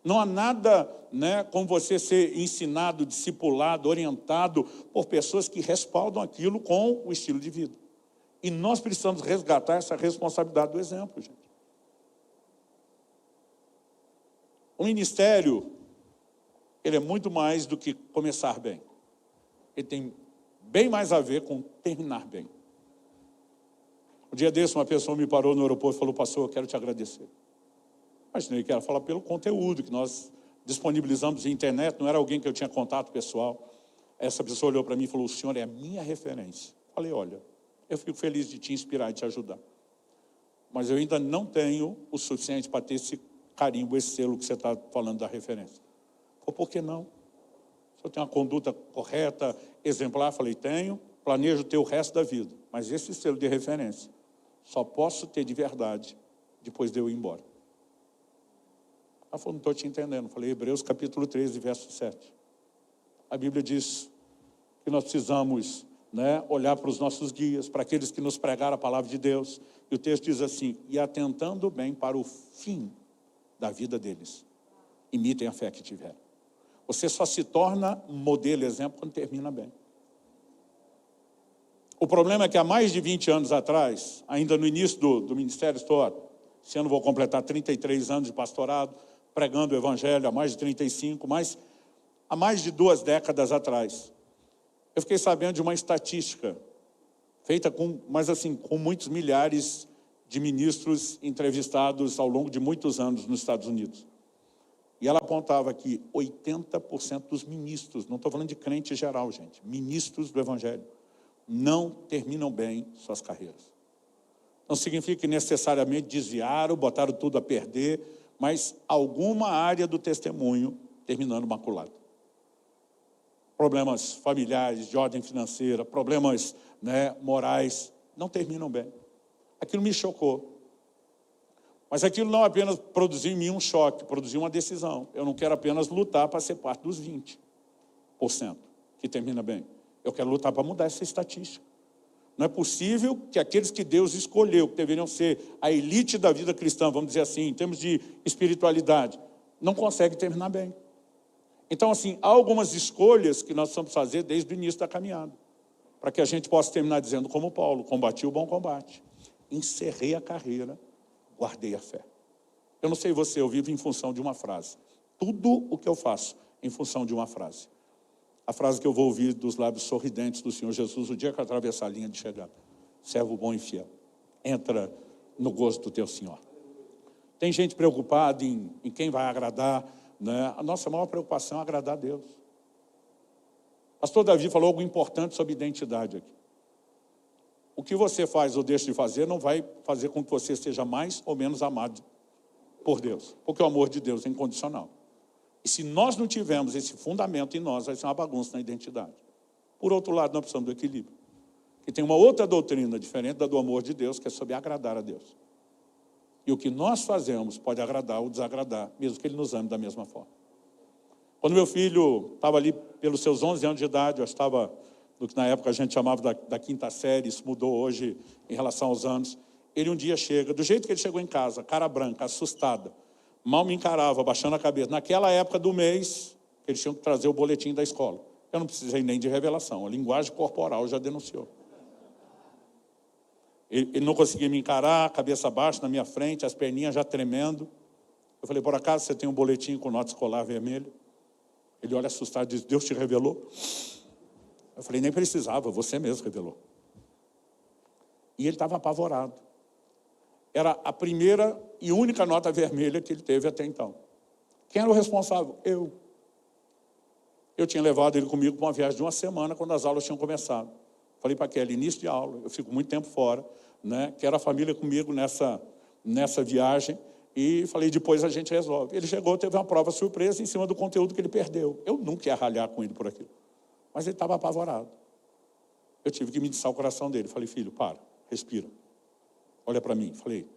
[SPEAKER 1] Não há nada, né, como você ser ensinado, discipulado, orientado por pessoas que respaldam aquilo com o estilo de vida. E nós precisamos resgatar essa responsabilidade do exemplo, gente. O ministério, ele é muito mais do que começar bem. Ele tem bem mais a ver com terminar bem. Um dia desse, uma pessoa me parou no aeroporto e falou, pastor, eu quero te agradecer. Imaginei que era falar pelo conteúdo que nós disponibilizamos na internet, não era alguém que eu tinha contato pessoal. Essa pessoa olhou para mim e falou, o senhor é a minha referência. Falei, olha, eu fico feliz de te inspirar e te ajudar. Mas eu ainda não tenho o suficiente para ter esse carimbo, esse selo que você está falando da referência. Por que não? O senhor tem uma conduta correta, exemplar? Falei, tenho, planejo ter o resto da vida. Mas esse selo de referência só posso ter de verdade depois de eu ir embora. Ela falou, não estou te entendendo. Falei, Hebreus capítulo 13, verso 7. A Bíblia diz que nós precisamos, olhar para os nossos guias, para aqueles que nos pregaram a palavra de Deus. E o texto diz assim, e atentando bem para o fim da vida deles, imitem a fé que tiveram. Você só se torna modelo, exemplo, quando termina bem. O problema é que há mais de 20 anos atrás, ainda no início do ministério, esse ano vou completar 33 anos de pastorado, pregando o evangelho há mais de 35, mas há mais de 2 décadas atrás, eu fiquei sabendo de uma estatística feita com muitos milhares de ministros entrevistados ao longo de muitos anos nos Estados Unidos. E ela apontava que 80% dos ministros, não estou falando de crente geral, gente, ministros do evangelho, não terminam bem suas carreiras. Não significa que necessariamente desviaram, botaram tudo a perder, mas alguma área do testemunho terminando maculado. Problemas familiares, de ordem financeira, problemas morais, não terminam bem. Aquilo me chocou. Mas aquilo não apenas produziu em mim um choque, produziu uma decisão. Eu não quero apenas lutar para ser parte dos 20% que termina bem. Eu quero lutar para mudar essa estatística. Não é possível que aqueles que Deus escolheu, que deveriam ser a elite da vida cristã, vamos dizer assim, em termos de espiritualidade, não conseguem terminar bem. Então, há algumas escolhas que nós precisamos fazer desde o início da caminhada, para que a gente possa terminar dizendo como Paulo, combati o bom combate, encerrei a carreira, guardei a fé. Eu não sei você, eu vivo em função de uma frase. Tudo o que eu faço em função de uma frase. A frase que eu vou ouvir dos lábios sorridentes do Senhor Jesus, o dia que eu atravessar a linha de chegada. Servo bom e fiel, entra no gozo do teu Senhor. Tem gente preocupada em quem vai agradar, A nossa maior preocupação é agradar a Deus. Pastor Davi falou algo importante sobre identidade aqui. O que você faz ou deixa de fazer não vai fazer com que você seja mais ou menos amado por Deus, porque o amor de Deus é incondicional. E se nós não tivermos esse fundamento em nós, vai ser uma bagunça na identidade. Por outro lado, nós precisamos do equilíbrio. Que tem uma outra doutrina diferente da do amor de Deus, que é sobre agradar a Deus. E o que nós fazemos pode agradar ou desagradar, mesmo que Ele nos ame da mesma forma. Quando meu filho estava ali pelos seus 11 anos de idade, eu estava no que na época a gente chamava da 5ª série, isso mudou hoje em relação aos anos. Ele um dia chega, do jeito que ele chegou em casa, cara branca, assustada, mal me encarava, baixando a cabeça. Naquela época do mês, eles tinham que trazer o boletim da escola. Eu não precisei nem de revelação, a linguagem corporal já denunciou. Ele não conseguia me encarar, cabeça baixa na minha frente, as perninhas já tremendo. Eu falei, por acaso você tem um boletim com nota escolar vermelha? Ele olha assustado e diz, Deus te revelou? Eu falei, nem precisava, você mesmo revelou. E ele estava apavorado. Era a primeira e única nota vermelha que ele teve até então. Quem era o responsável? Eu. Eu tinha levado ele comigo para uma viagem de 1 semana, quando as aulas tinham começado. Falei para Kelly, início de aula, eu fico muito tempo fora, quero a família comigo nessa viagem, e falei, depois a gente resolve. Ele chegou, teve uma prova surpresa em cima do conteúdo que ele perdeu. Eu nunca ia ralhar com ele por aquilo. Mas ele estava apavorado. Eu tive que meditar o coração dele. Falei, filho, para, respira. Olha para mim. Falei,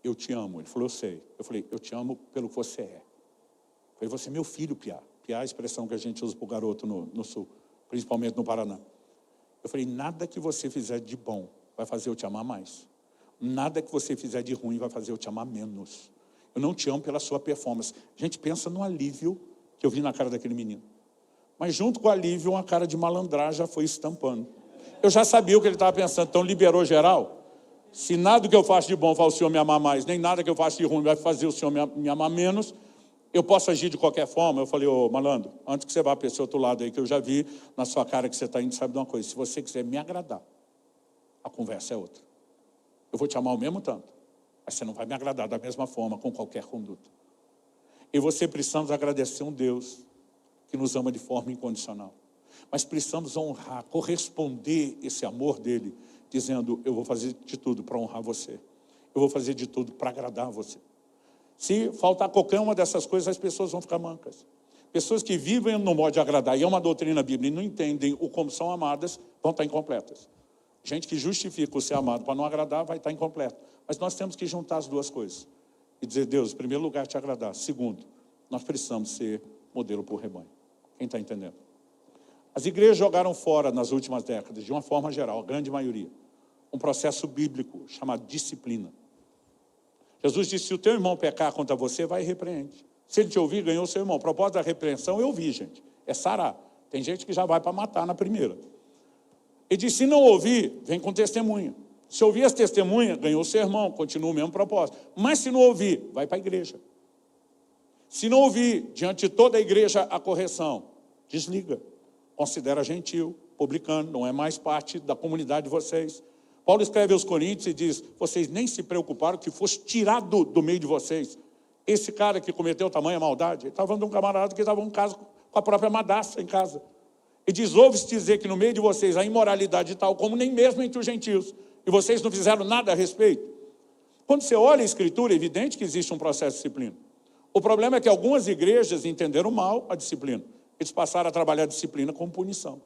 [SPEAKER 1] eu te amo. Ele falou, eu sei. Eu falei, eu te amo pelo que você é. Falei, você é meu filho, Piá. Piá é a expressão que a gente usa para o garoto no Sul, principalmente no Paraná. Eu falei, nada que você fizer de bom vai fazer eu te amar mais. Nada que você fizer de ruim vai fazer eu te amar menos. Eu não te amo pela sua performance. A gente pensa no alívio que eu vi na cara daquele menino. Mas junto com o alívio, uma cara de malandragem já foi estampando. Eu já sabia o que ele estava pensando, então liberou geral. Se nada que eu faço de bom faz o Senhor me amar mais, nem nada que eu faço de ruim vai fazer o Senhor me amar menos, eu posso agir de qualquer forma. Eu falei, ô malandro, antes que você vá para esse outro lado aí, que eu já vi na sua cara que você está indo, sabe de uma coisa, se você quiser me agradar, a conversa é outra. Eu vou te amar ao mesmo tanto, mas você não vai me agradar da mesma forma, com qualquer conduta. E você precisamos agradecer um Deus que nos ama de forma incondicional. Mas precisamos honrar, corresponder esse amor dele, dizendo, eu vou fazer de tudo para honrar você. Eu vou fazer de tudo para agradar você. Se faltar qualquer uma dessas coisas, as pessoas vão ficar mancas. Pessoas que vivem no modo de agradar, e é uma doutrina bíblica, e não entendem o como são amadas, vão estar incompletas. Gente que justifica o ser amado para não agradar, vai estar incompleto. Mas nós temos que juntar as duas coisas. E dizer, Deus, em primeiro lugar, te agradar. Segundo, nós precisamos ser modelo por rebanho. Quem está entendendo? As igrejas jogaram fora, nas últimas décadas, de uma forma geral, a grande maioria, um processo bíblico chamado disciplina. Jesus disse, se o teu irmão pecar contra você, vai e repreende. Se ele te ouvir, ganhou o seu irmão. O propósito da repreensão, eu ouvi, gente. É sarar. Tem gente que já vai para matar na primeira. Ele disse, se não ouvir, vem com testemunha. Se ouvir as testemunhas, ganhou o seu irmão, continua o mesmo propósito. Mas se não ouvir, vai para a igreja. Se não ouvir, diante de toda a igreja, a correção, desliga. Considera gentil, publicano, não é mais parte da comunidade de vocês. Paulo escreve aos Coríntios e diz, vocês nem se preocuparam que fosse tirado do meio de vocês. Esse cara que cometeu tamanha maldade, ele estava falando de um camarada que estava em casa com a própria madrasta em casa. E diz, ouve-se dizer que no meio de vocês a imoralidade tal como nem mesmo entre os gentios. E vocês não fizeram nada a respeito. Quando você olha a Escritura, é evidente que existe um processo de disciplina. O problema é que algumas igrejas entenderam mal a disciplina. Eles passaram a trabalhar a disciplina como punição.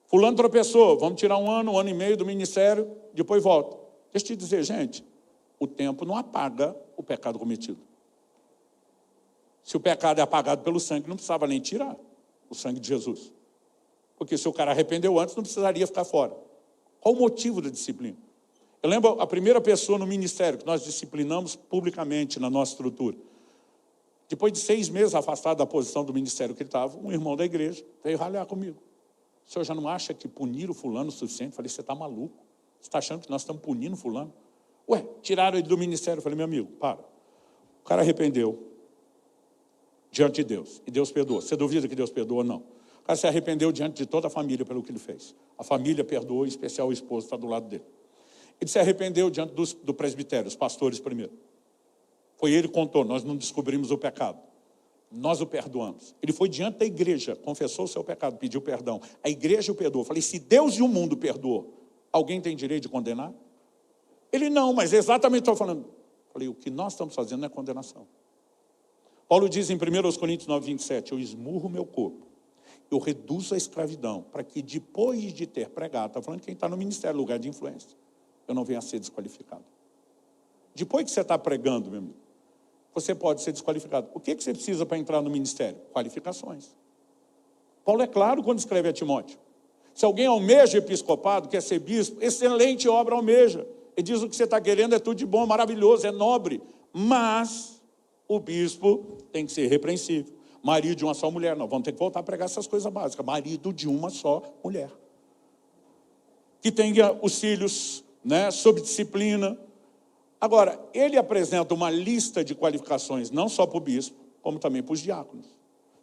[SPEAKER 1] Fulano tropeçou, vamos tirar um ano e meio do ministério, depois volta. Deixa eu te dizer, gente, o tempo não apaga o pecado cometido. Se o pecado é apagado pelo sangue, não precisava nem tirar o sangue de Jesus. Porque se o cara arrependeu antes, não precisaria ficar fora. Qual o motivo da disciplina? Eu lembro a primeira pessoa no ministério que nós disciplinamos publicamente na nossa estrutura. Depois de 6 meses afastado da posição do ministério que ele estava, um irmão da igreja veio ralhar comigo. O senhor já não acha que punir o fulano o suficiente? Eu falei, você está maluco? Você está achando que nós estamos punindo o fulano? Ué, tiraram ele do ministério. Eu falei, meu amigo, para. O cara arrependeu diante de Deus. E Deus perdoou. Você duvida que Deus perdoa? Não. O cara se arrependeu diante de toda a família pelo que ele fez. A família perdoou, em especial o esposo está do lado dele. Ele se arrependeu diante do presbitério, os pastores primeiro. Foi ele que contou, nós não descobrimos o pecado. Nós o perdoamos. Ele foi diante da igreja, confessou o seu pecado, pediu perdão. A igreja o perdoou. Falei, se Deus e o mundo perdoou, alguém tem direito de condenar? Ele não, mas exatamente estou falando. Falei, o que nós estamos fazendo não é condenação. Paulo diz em 1 Coríntios 9, 27, eu esmurro meu corpo, eu reduzo a escravidão, para que depois de ter pregado, está falando quem está no ministério, lugar de influência, eu não venha a ser desqualificado. Depois que você está pregando, meu amigo, você pode ser desqualificado. O que você precisa para entrar no ministério? Qualificações. Paulo é claro quando escreve a Timóteo. Se alguém almeja episcopado, quer ser bispo, excelente obra almeja. Ele diz o que você está querendo é tudo de bom, maravilhoso, é nobre. Mas o bispo tem que ser repreensível. Marido de uma só mulher. Nós vamos ter que voltar a pregar essas coisas básicas. Marido de uma só mulher. Que tenha os filhos, sob disciplina. Agora, ele apresenta uma lista de qualificações, não só para o bispo, como também para os diáconos.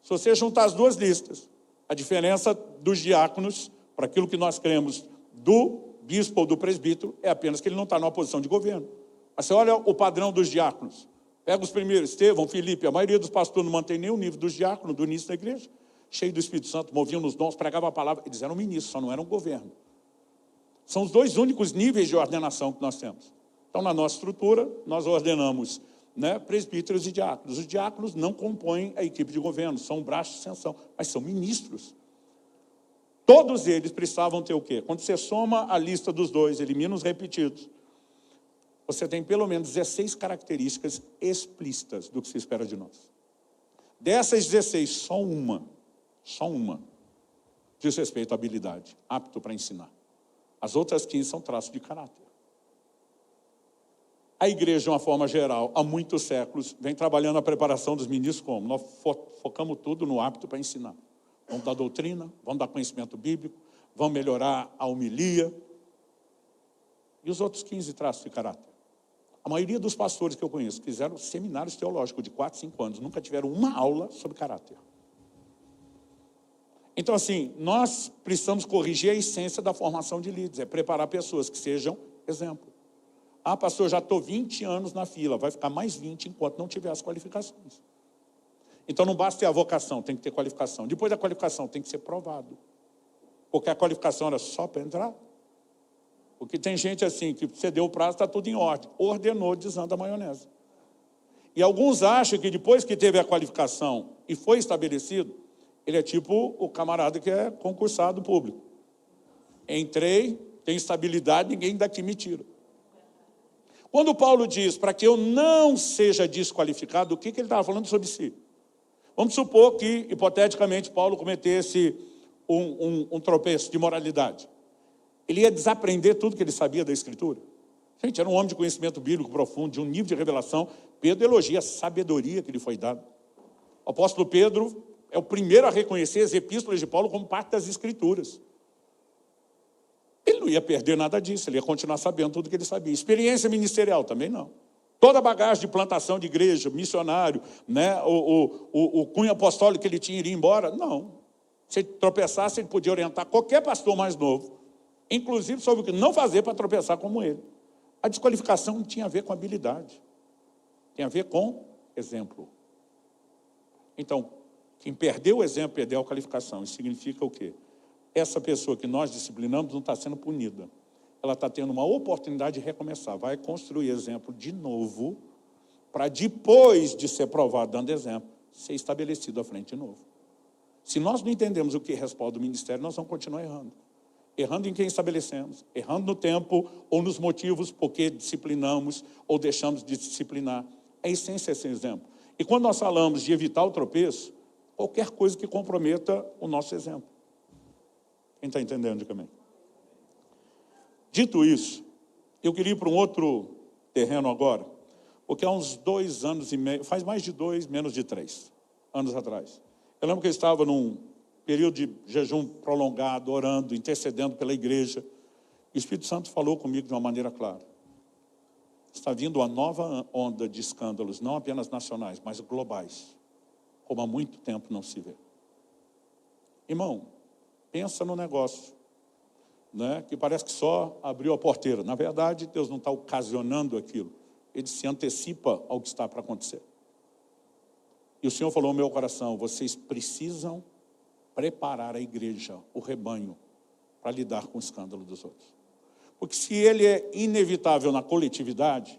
[SPEAKER 1] Se você juntar as duas listas, a diferença dos diáconos, para aquilo que nós cremos do bispo ou do presbítero, é apenas que ele não está numa posição de governo. Mas você olha o padrão dos diáconos. Pega os primeiros, Estevão, Filipe, a maioria dos pastores não mantém nem o nível dos diáconos do início da igreja. Cheio do Espírito Santo, moviam nos dons, pregavam a palavra. Eles eram ministros, só não eram governo. São os 2 únicos níveis de ordenação que nós temos. Então, na nossa estrutura, nós ordenamos presbíteros e diáconos. Os diáconos não compõem a equipe de governo, são um braço de extensão, mas são ministros. Todos eles precisavam ter o quê? Quando você soma a lista dos 2, elimina os repetidos, você tem pelo menos 16 características explícitas do que se espera de nós. Dessas 16, só uma diz respeito à habilidade, apto para ensinar. As outras 15 são traços de caráter. A igreja, de uma forma geral, há muitos séculos, vem trabalhando a preparação dos ministros como? Nós focamos tudo no apto para ensinar. Vamos dar doutrina, vamos dar conhecimento bíblico, vamos melhorar a homilia. E os outros 15 traços de caráter? A maioria dos pastores que eu conheço fizeram seminários teológicos de 4, 5 anos, nunca tiveram uma aula sobre caráter. Então, assim, nós precisamos corrigir a essência da formação de líderes, é preparar pessoas que sejam exemplo. Ah, pastor, já estou 20 anos na fila, vai ficar mais 20 enquanto não tiver as qualificações. Então não basta ter a vocação, tem que ter qualificação. Depois da qualificação tem que ser provado. Porque a qualificação era só para entrar. Porque tem gente assim, que você deu o prazo, está tudo em ordem. Ordenou, desanda a maionese. E alguns acham que depois que teve a qualificação e foi estabelecido, ele é tipo o camarada que é concursado público. Entrei, tem estabilidade, ninguém daqui me tira. Quando Paulo diz para que eu não seja desqualificado, o que ele estava falando sobre si? Vamos supor que, hipoteticamente, Paulo cometesse um tropeço de moralidade. Ele ia desaprender tudo que ele sabia da Escritura. Gente, era um homem de conhecimento bíblico profundo, de um nível de revelação. Pedro elogia a sabedoria que lhe foi dada. O apóstolo Pedro é o primeiro a reconhecer as epístolas de Paulo como parte das Escrituras. Ele não ia perder nada disso, ele ia continuar sabendo tudo que ele sabia. Experiência ministerial também não. Toda a bagagem de plantação de igreja, missionário, né? o cunho apostólico que ele tinha iria embora, não. Se ele tropeçasse, ele podia orientar qualquer pastor mais novo, inclusive sobre o que não fazer para tropeçar como ele. A desqualificação não tinha a ver com habilidade, tem a ver com exemplo. Então, quem perdeu o exemplo, perdeu a qualificação. Isso significa o quê? Essa pessoa que nós disciplinamos não está sendo punida. Ela está tendo uma oportunidade de recomeçar. Vai construir exemplo de novo, para depois de ser provado dando exemplo, ser estabelecido à frente de novo. Se nós não entendemos o que respalda o ministério, nós vamos continuar errando. Errando em quem estabelecemos, errando no tempo ou nos motivos porque disciplinamos ou deixamos de disciplinar. A essência é esse exemplo. E quando nós falamos de evitar o tropeço, qualquer coisa que comprometa o nosso exemplo. Quem está entendendo, diga amém. Dito isso, eu queria ir para um outro terreno agora, porque há uns 2 anos e meio, faz mais de 2, menos de 3 anos atrás. Eu lembro que eu estava num período de jejum prolongado, orando, intercedendo pela igreja. E o Espírito Santo falou comigo de uma maneira clara. Está vindo uma nova onda de escândalos, não apenas nacionais, mas globais, como há muito tempo não se vê. Irmão, pensa no negócio, né, que parece que só abriu a porteira. Na verdade, Deus não está ocasionando aquilo. Ele se antecipa ao que está para acontecer. E o Senhor falou ao meu coração, vocês precisam preparar a igreja, o rebanho, para lidar com o escândalo dos outros. Porque se ele é inevitável na coletividade,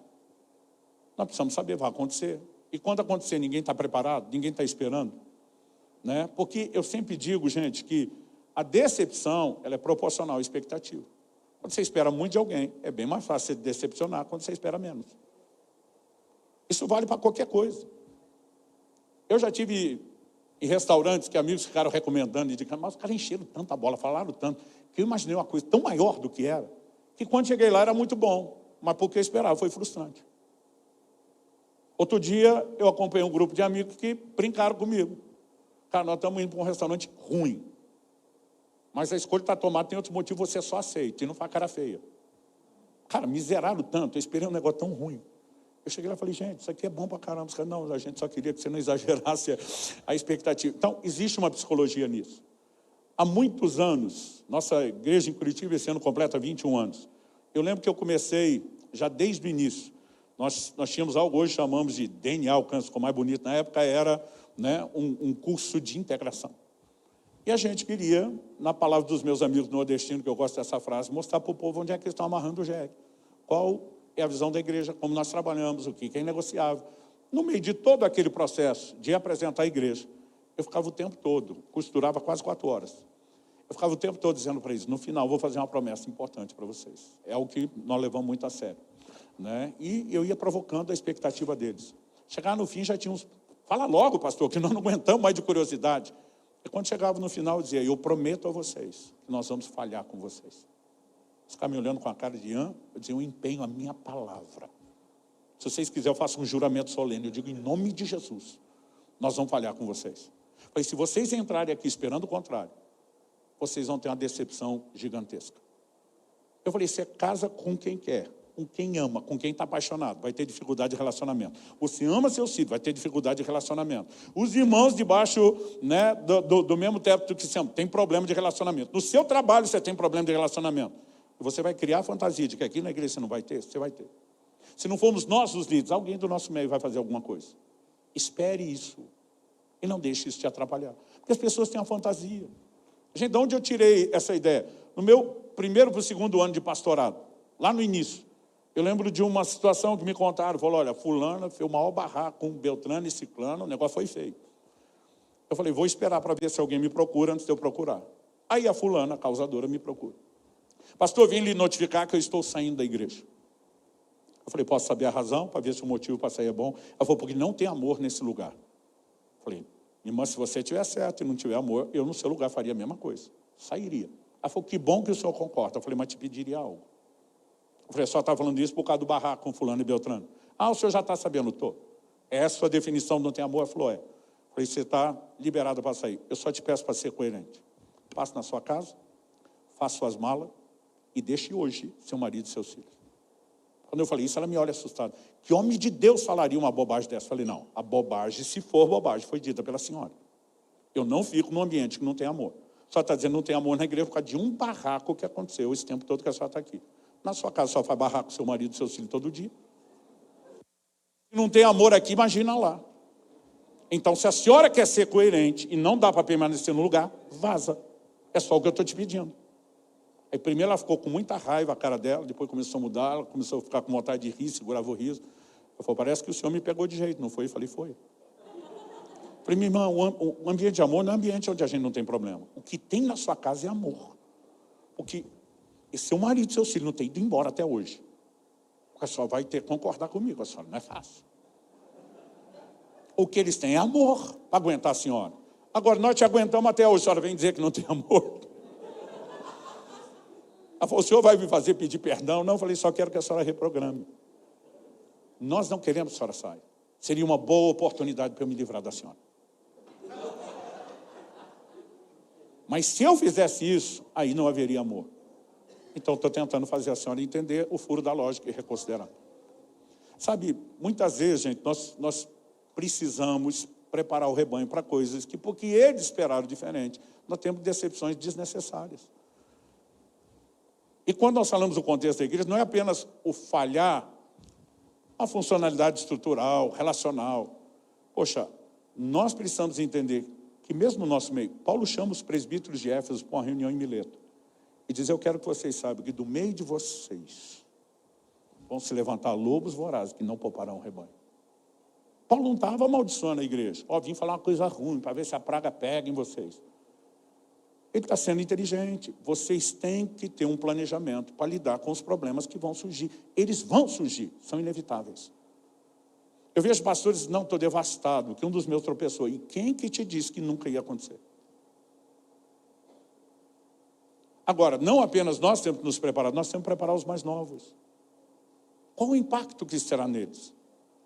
[SPEAKER 1] nós precisamos saber, vai acontecer. E quando acontecer, ninguém está preparado, ninguém está esperando. Né? Porque eu sempre digo, gente, que a decepção ela é proporcional à expectativa. Quando você espera muito de alguém, é bem mais fácil se decepcionar quando você espera menos. Isso vale para qualquer coisa. Eu já tive em restaurantes que amigos ficaram recomendando, e dizendo, mas os caras encheram tanto a bola, falaram tanto, que eu imaginei uma coisa tão maior do que era, que quando cheguei lá era muito bom, mas porque eu esperava, foi frustrante. Outro dia, eu acompanhei um grupo de amigos que brincaram comigo. Cara, nós estamos indo para um restaurante ruim, mas a escolha está tomada, tem outros motivos, você só aceita, e não faz cara feia. Cara, miseraram tanto, eu esperei um negócio tão ruim. Eu cheguei lá e falei, gente, isso aqui é bom pra caramba. Os caras, não, a gente só queria que você não exagerasse a expectativa. Então, existe uma psicologia nisso. Há muitos anos, nossa igreja em Curitiba esse ano completa 21 anos. Eu lembro que eu comecei, já desde o início, nós tínhamos algo hoje chamamos de DNA Alcance, ficou mais bonito. Na época era, né, um curso de integração. E a gente queria, na palavra dos meus amigos nordestinos, que eu gosto dessa frase, mostrar para o povo onde é que eles estão amarrando o jegue. Qual é a visão da igreja, como nós trabalhamos, o que é inegociável. No meio de todo aquele processo de apresentar a igreja, eu ficava o tempo todo, costurava quase 4 horas. Eu ficava o tempo todo dizendo para eles, no final, vou fazer uma promessa importante para vocês. É algo que nós levamos muito a sério. Né? E eu ia provocando a expectativa deles. Chegar no fim, já tinha uns... Fala logo, pastor, que nós não aguentamos mais de curiosidade. E quando chegava no final, eu dizia, eu prometo a vocês que nós vamos falhar com vocês. Os caras me olhando com a cara de eu dizia, eu empenho a minha palavra. Se vocês quiserem, eu faço um juramento solene. Eu digo, em nome de Jesus, nós vamos falhar com vocês. Falei, se vocês entrarem aqui esperando o contrário, vocês vão ter uma decepção gigantesca. Eu falei, você casa com quem quer, com quem ama, com quem está apaixonado, vai ter dificuldade de relacionamento. Você ama seu filho, vai ter dificuldade de relacionamento. Os irmãos debaixo, né, do mesmo teto que você ama, tem problema de relacionamento. No seu trabalho você tem problema de relacionamento. Você vai criar a fantasia de que aqui na igreja você não vai ter, você vai ter. Se não formos nós os líderes, alguém do nosso meio vai fazer alguma coisa. Espere isso. E não deixe isso te atrapalhar. Porque as pessoas têm uma fantasia. Gente, de onde eu tirei essa ideia? No meu primeiro para o segundo ano de pastorado, lá no início, Eu lembro de uma situação que me contaram, falou, olha, fulana fez o maior barraco com Beltrano e Ciclano, o negócio foi feio. Eu falei, vou esperar para ver se alguém me procura antes de eu procurar. Aí a fulana, a causadora, me procura. Pastor, vim lhe notificar que eu estou saindo da igreja. Eu falei, posso saber a razão, para ver se o motivo para sair é bom? Ela falou, porque não tem amor nesse lugar. Eu falei, irmã, se você tiver certo e não tiver amor, eu no seu lugar faria a mesma coisa. Sairia. Ela falou, que bom que o senhor concorda. Eu falei, mas te pediria algo. Eu falei, só está falando isso por causa do barraco com fulano e Beltrano. Ah, o senhor já está sabendo, estou. É a sua definição de não tem amor? Ela falou, é. Eu falei, você está liberado para sair. Eu só te peço para ser coerente. Passe na sua casa, faça suas malas e deixe hoje seu marido e seus filhos. Quando eu falei isso, ela me olha assustada. Que homem de Deus falaria uma bobagem dessa? Eu falei, não, a bobagem, se for bobagem, foi dita pela senhora. Eu não fico num ambiente que não tem amor. Só está dizendo que não tem amor na igreja por causa de um barraco que aconteceu esse tempo todo que a senhora está aqui. Na sua casa só faz barraco com seu marido e seus filhos todo dia. Se não tem amor aqui, imagina lá. Então, se a senhora quer ser coerente e não dá para permanecer no lugar, vaza. É só o que eu estou te pedindo. Aí primeiro ela ficou com muita raiva a cara dela, depois começou a mudar, ela começou a ficar com vontade de rir, segurava o riso. Eu falei, parece que o senhor me pegou de jeito, não foi? Eu falei, foi. Eu falei, minha irmã, o ambiente de amor não é um ambiente onde a gente não tem problema. O que tem na sua casa é amor. Porque seu marido e seu filho não têm ido embora até hoje. A senhora vai ter que concordar comigo, a senhora não é fácil. O que eles têm é amor para aguentar a senhora. Agora, nós te aguentamos até hoje, a senhora vem dizer que não tem amor. Ela falou, o senhor vai me fazer pedir perdão? Não, eu falei, só quero que a senhora reprograme. Nós não queremos que a senhora saia. Seria uma boa oportunidade para eu me livrar da senhora. Mas se eu fizesse isso, aí não haveria amor. Então, estou tentando fazer a senhora entender o furo da lógica e reconsiderar. Sabe, muitas vezes, gente, nós precisamos preparar o rebanho para coisas que, porque eles esperaram diferente, nós temos decepções desnecessárias. E quando nós falamos do contexto da igreja, não é apenas o falhar a funcionalidade estrutural, relacional. Poxa, nós precisamos entender que mesmo no nosso meio, Paulo chama os presbíteros de Éfeso para uma reunião em Mileto e diz, eu quero que vocês saibam que do meio de vocês vão se levantar lobos vorazes que não pouparão o rebanho. Paulo não estava amaldiçoando a igreja. Ó, vim falar uma coisa ruim para ver se a praga pega em vocês. Ele está sendo inteligente. Vocês têm que ter um planejamento para lidar com os problemas que vão surgir. Eles vão surgir, são inevitáveis. Eu vejo pastores, não, estou devastado, que um dos meus tropeçou. E quem que te disse que nunca ia acontecer? Agora, não apenas nós temos que nos preparar, nós temos que preparar os mais novos. Qual o impacto que isso terá neles?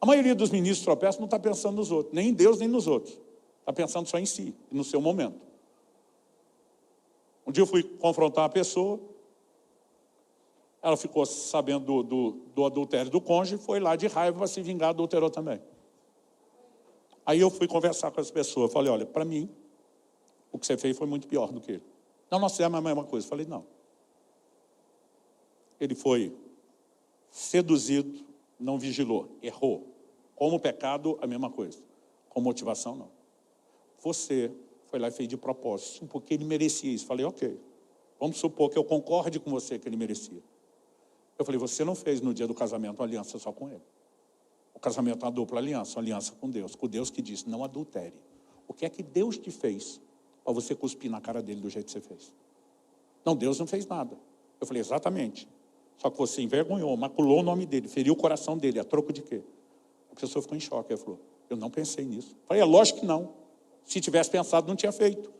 [SPEAKER 1] A maioria dos ministros tropeçam não está pensando nos outros, nem em Deus, nem nos outros. Está pensando só em si, no seu momento. Um dia eu fui confrontar uma pessoa, ela ficou sabendo do adultério do cônjuge, foi lá de raiva para se vingar, adulterou também. Aí eu fui conversar com essa pessoa, falei, olha, para mim, o que você fez foi muito pior do que ele. Não, nós fizemos a mesma coisa. Falei, não. Ele foi seduzido, não vigilou, errou. Como pecado, a mesma coisa. Com motivação, não. Você foi lá e fez de propósito, porque ele merecia isso. Falei, ok, vamos supor que eu concorde com você que ele merecia. Eu falei, você não fez no dia do casamento uma aliança só com ele. O casamento é uma dupla aliança, uma aliança com Deus que disse, não adultere. O que é que Deus te fez para você cuspir na cara dele do jeito que você fez? Não, Deus não fez nada. Eu falei, exatamente. Só que você envergonhou, maculou o nome dele, feriu o coração dele, a troco de quê? A pessoa ficou em choque, ela falou, eu não pensei nisso. Eu falei, é lógico que não. Se tivesse pensado, não tinha feito.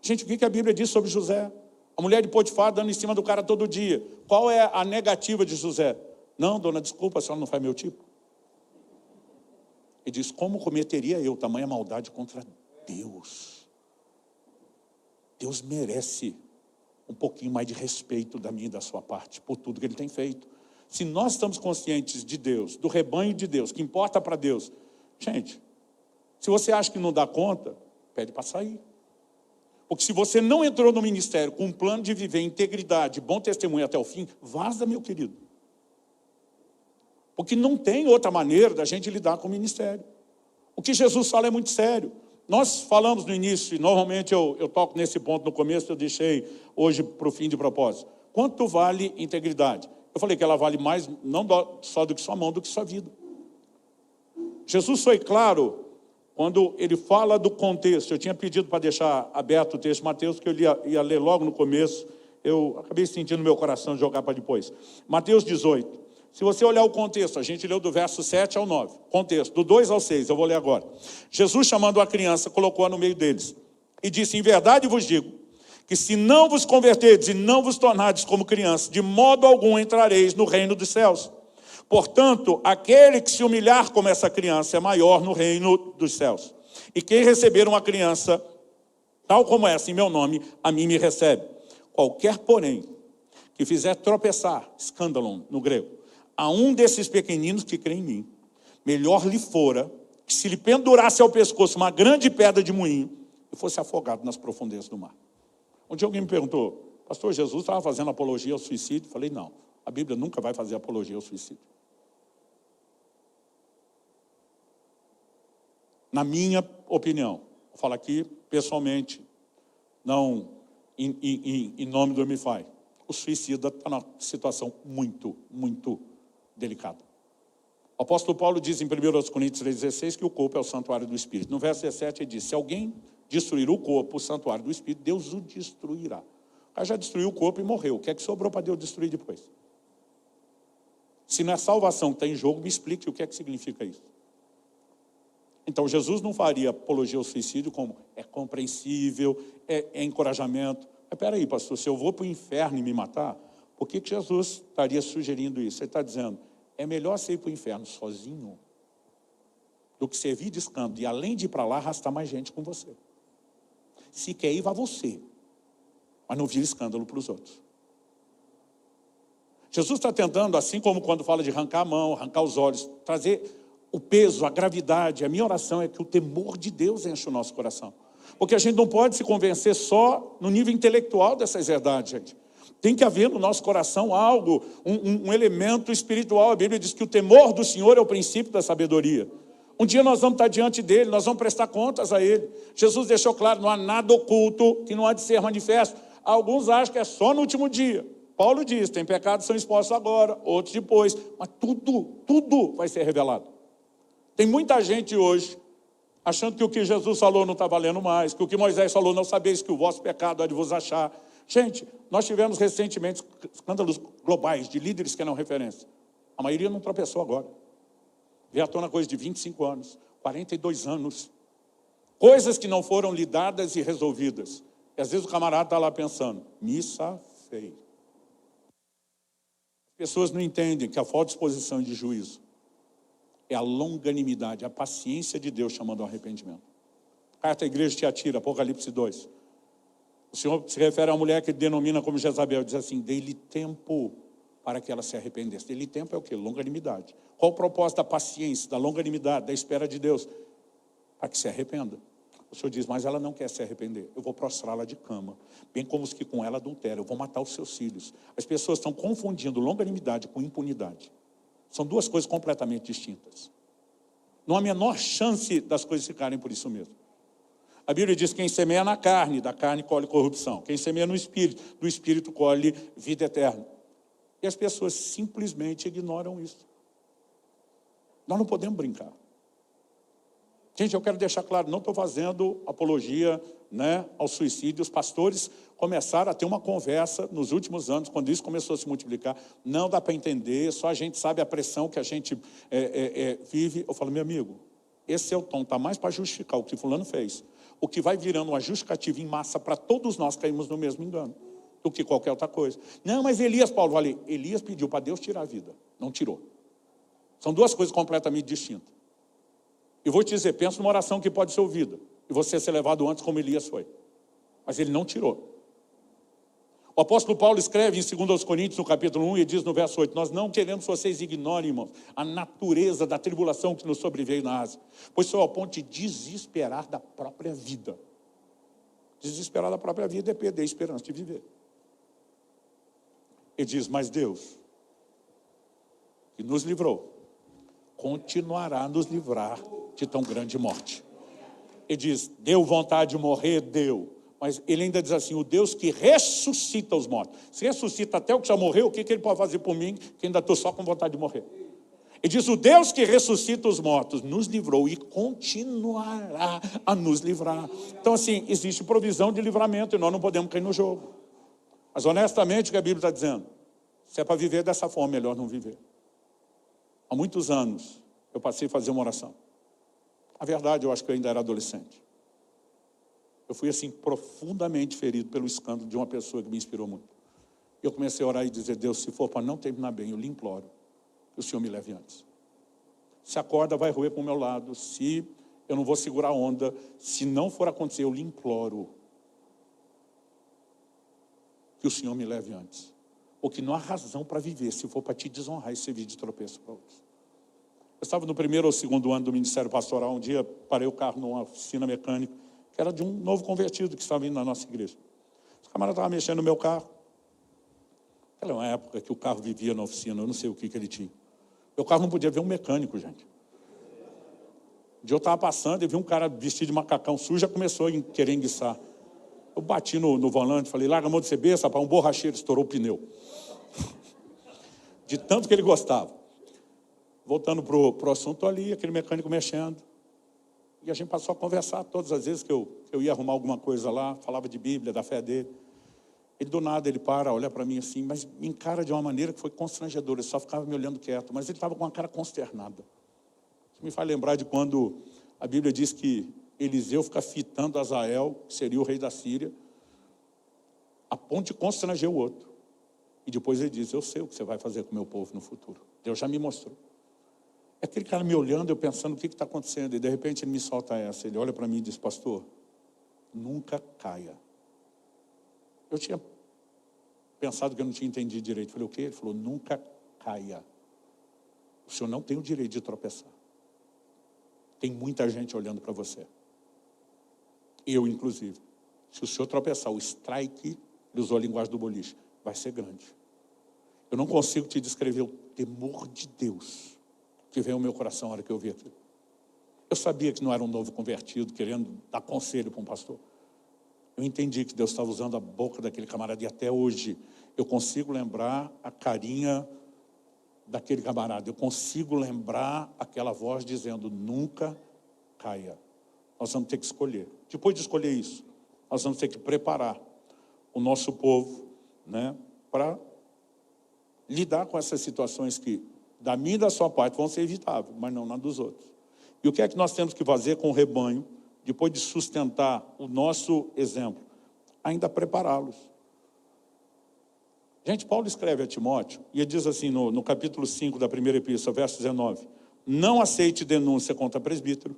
[SPEAKER 1] Gente, o que a Bíblia diz sobre José? A mulher de Potifar dando em cima do cara todo dia. Qual é a negativa de José? Não, dona, desculpa, a senhora não faz meu tipo. Ele diz, como cometeria eu tamanha maldade contra Deus? Deus merece um pouquinho mais de respeito da minha e da sua parte, por tudo que ele tem feito. Se nós estamos conscientes de Deus, do rebanho de Deus, que importa para Deus, gente, se você acha que não dá conta, pede para sair. Porque se você não entrou no ministério com um plano de viver integridade, bom testemunho até o fim, vaza, meu querido. Porque não tem outra maneira da gente lidar com o ministério. O que Jesus fala é muito sério. Nós falamos no início, e normalmente eu toco nesse ponto no começo, eu deixei hoje para o fim de propósito. Quanto vale integridade? Eu falei que ela vale mais, não só do que sua mão, do que sua vida. Jesus foi claro quando ele fala do contexto. Eu tinha pedido para deixar aberto o texto de Mateus, que eu ia ler logo no começo. Eu acabei sentindo no meu coração jogar para depois. Mateus 18. Se você olhar o contexto, a gente leu do verso 7 ao 9. Contexto, do 2 ao 6, eu vou ler agora. Jesus, chamando a criança, colocou-a no meio deles. E disse, em verdade vos digo, que se não vos converterdes e não vos tornardes como crianças, de modo algum entrareis no reino dos céus. Portanto, aquele que se humilhar como essa criança é maior no reino dos céus. E quem receber uma criança, tal como essa, em meu nome, a mim me recebe. Qualquer, porém, que fizer tropeçar, escândalo no grego, a um desses pequeninos que crê em mim, melhor lhe fora que se lhe pendurasse ao pescoço uma grande pedra de moinho e fosse afogado nas profundezas do mar. Um dia alguém me perguntou, pastor, Jesus estava fazendo apologia ao suicídio? Eu falei, não, a Bíblia nunca vai fazer apologia ao suicídio. Na minha opinião, vou falar aqui pessoalmente, não em nome do MFI, o suicida está numa situação muito, muito delicada. O apóstolo Paulo diz em 1 Coríntios 3,16 que o corpo é o santuário do Espírito. No verso 17 ele diz, se alguém destruir o corpo, o santuário do Espírito, Deus o destruirá. O cara já destruiu o corpo e morreu. O que é que sobrou para Deus destruir depois? Se não é salvação que está em jogo, me explique o que é que significa isso. Então, Jesus não faria apologia ao suicídio como é compreensível, é encorajamento. Mas peraí, pastor, se eu vou para o inferno e me matar, por que Jesus estaria sugerindo isso? Ele está dizendo, é melhor você ir para o inferno sozinho do que servir de escândalo e, além de ir para lá, arrastar mais gente com você. Se quer ir, vá você, mas não vira escândalo para os outros. Jesus está tentando, assim como quando fala de arrancar a mão, arrancar os olhos, trazer o peso, a gravidade. A minha oração é que o temor de Deus enche o nosso coração. Porque a gente não pode se convencer só no nível intelectual dessas verdades, gente. Tem que haver no nosso coração algo, um elemento espiritual. A Bíblia diz que o temor do Senhor é o princípio da sabedoria. Um dia nós vamos estar diante dele, nós vamos prestar contas a ele. Jesus deixou claro, não há nada oculto que não há de ser manifesto. Alguns acham que é só no último dia. Paulo diz, tem pecados que são expostos agora, outros depois. Mas tudo vai ser revelado. Tem muita gente hoje achando que o que Jesus falou não está valendo mais, que o que Moisés falou, não sabeis que o vosso pecado há de vos achar. Gente, nós tivemos recentemente escândalos globais de líderes que eram referência. A maioria não tropeçou agora. Veio à tona coisa de 25 anos, 42 anos. Coisas que não foram lidadas e resolvidas. E às vezes o camarada está lá pensando, missa feia. As pessoas não entendem que a falta de exposição e de juízo é a longanimidade, a paciência de Deus chamando ao arrependimento. Carta à igreja de Tiatira, Apocalipse 2. O Senhor se refere a uma mulher que ele denomina como Jezabel, diz assim, dê-lhe tempo para que ela se arrependesse. Dê-lhe tempo é o quê? Longanimidade. Qual o propósito da paciência, da longanimidade, da espera de Deus? Para que se arrependa. O Senhor diz, mas ela não quer se arrepender. Eu vou prostrá-la de cama, bem como os que com ela adulteram. Eu vou matar os seus filhos. As pessoas estão confundindo longanimidade com impunidade. São duas coisas completamente distintas. Não há a menor chance das coisas ficarem por isso mesmo. A Bíblia diz que quem semeia na carne, da carne colhe corrupção. Quem semeia no espírito, do espírito colhe vida eterna. E as pessoas simplesmente ignoram isso. Nós não podemos brincar. Gente, eu quero deixar claro, não estou fazendo apologia, ao suicídio. Os pastores começaram a ter uma conversa nos últimos anos, quando isso começou a se multiplicar. Não dá para entender, só a gente sabe a pressão que a gente vive. Eu falo, meu amigo, esse é o tom, está mais para justificar o que fulano fez. O que vai virando uma justificativa em massa para todos nós caímos no mesmo engano, do que qualquer outra coisa. Não, mas Elias, Paulo, falei, Elias pediu para Deus tirar a vida, não tirou. São duas coisas completamente distintas. E vou te dizer, pensa numa oração que pode ser ouvida, e você ser levado antes como Elias foi. Mas ele não tirou. O apóstolo Paulo escreve em 2 Coríntios, no capítulo 1, e diz no verso 8, nós não queremos que vocês ignorem, irmãos, a natureza da tribulação que nos sobreveio na Ásia, pois foi ao ponto de desesperar da própria vida. Desesperar da própria vida é perder a esperança de viver. Ele diz, mas Deus, que nos livrou, continuará a nos livrar de tão grande morte. Ele diz, deu vontade de morrer? Deu. Mas ele ainda diz assim, o Deus que ressuscita os mortos. Se ressuscita até o que já morreu, o que ele pode fazer por mim, que ainda estou só com vontade de morrer? Ele diz, o Deus que ressuscita os mortos nos livrou e continuará a nos livrar. Então, assim, existe provisão de livramento e nós não podemos cair no jogo. Mas, honestamente, o que a Bíblia está dizendo? Se é para viver dessa forma, melhor não viver. Há muitos anos, eu passei a fazer uma oração. A verdade, eu acho que eu ainda era adolescente. Eu fui, assim, profundamente ferido pelo escândalo de uma pessoa que me inspirou muito. Eu comecei a orar e dizer, Deus, se for para não terminar bem, eu lhe imploro que o Senhor me leve antes. Se a corda vai roer para o meu lado, se eu não vou segurar a onda, se não for acontecer, eu lhe imploro que o Senhor me leve antes. Porque não há razão para viver, se for para te desonrar e servir de tropeço para outros. Eu estava no primeiro ou segundo ano do Ministério Pastoral, um dia parei o carro numa oficina mecânica, que era de um novo convertido que estava indo na nossa igreja. Os camaradas estavam mexendo no meu carro. Aquela é uma época que o carro vivia na oficina, eu não sei o que ele tinha. Meu carro não podia ver um mecânico, gente. Um dia eu estava passando e vi um cara vestido de macacão sujo, já começou a querer enguiçar. Eu bati no volante, falei, larga a mão de ser besta, rapaz, um borracheiro estourou o pneu. De tanto que ele gostava. Voltando pro assunto ali, aquele mecânico mexendo. E a gente passou a conversar todas as vezes que eu ia arrumar alguma coisa lá, falava de Bíblia, da fé dele. Ele, do nada, ele para, olha para mim assim, mas me encara de uma maneira que foi constrangedora. Ele só ficava me olhando quieto, mas ele estava com uma cara consternada. Isso me faz lembrar de quando a Bíblia diz que Eliseu fica fitando Azael, que seria o rei da Síria, a ponto de constranger o outro. E depois ele diz, eu sei o que você vai fazer com o meu povo no futuro. Deus já me mostrou. É aquele cara me olhando, eu pensando, o que está acontecendo? E de repente ele me solta essa. Ele olha para mim e diz, pastor, nunca caia. Eu tinha pensado que eu não tinha entendido direito. Eu falei, o quê? Ele falou, nunca caia. O senhor não tem o direito de tropeçar. Tem muita gente olhando para você. Eu, inclusive. Se o senhor tropeçar, o strike, ele usou a linguagem do boliche, vai ser grande. Eu não consigo te descrever o temor de Deus que veio ao meu coração na hora que eu vi aquilo. Eu sabia que não era um novo convertido, querendo dar conselho para um pastor. Eu entendi que Deus estava usando a boca daquele camarada, e até hoje eu consigo lembrar a carinha daquele camarada. Eu consigo lembrar aquela voz dizendo, nunca caia. Nós vamos ter que escolher. Depois de escolher isso, nós vamos ter que preparar o nosso povo, né, para lidar com essas situações que, da minha e da sua parte, vão ser evitáveis, mas não na dos outros. E o que é que nós temos que fazer com o rebanho, depois de sustentar o nosso exemplo? Ainda prepará-los. Gente, Paulo escreve a Timóteo, e ele diz assim, no capítulo 5 da primeira epístola, verso 19, não aceite denúncia contra presbítero,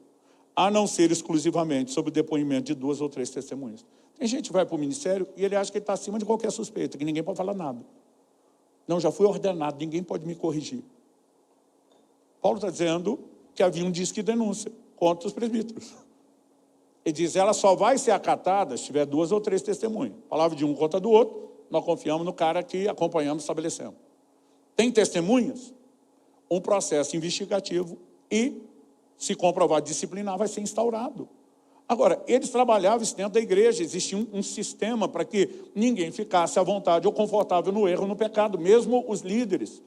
[SPEAKER 1] a não ser exclusivamente sob o depoimento de 2 ou 3 testemunhas. Tem gente que vai para o ministério e ele acha que ele está acima de qualquer suspeita, que ninguém pode falar nada. Não, já fui ordenado, ninguém pode me corrigir. Paulo está dizendo que havia um disque de denúncia contra os presbíteros. Ele diz, ela só vai ser acatada se tiver 2 ou 3 testemunhas. Palavra de um contra do outro, nós confiamos no cara que acompanhamos e estabelecemos. Tem testemunhas? Um processo investigativo e, se comprovar disciplinar, vai ser instaurado. Agora, eles trabalhavam isso dentro da igreja, existia um sistema para que ninguém ficasse à vontade ou confortável no erro, no pecado, mesmo os líderes.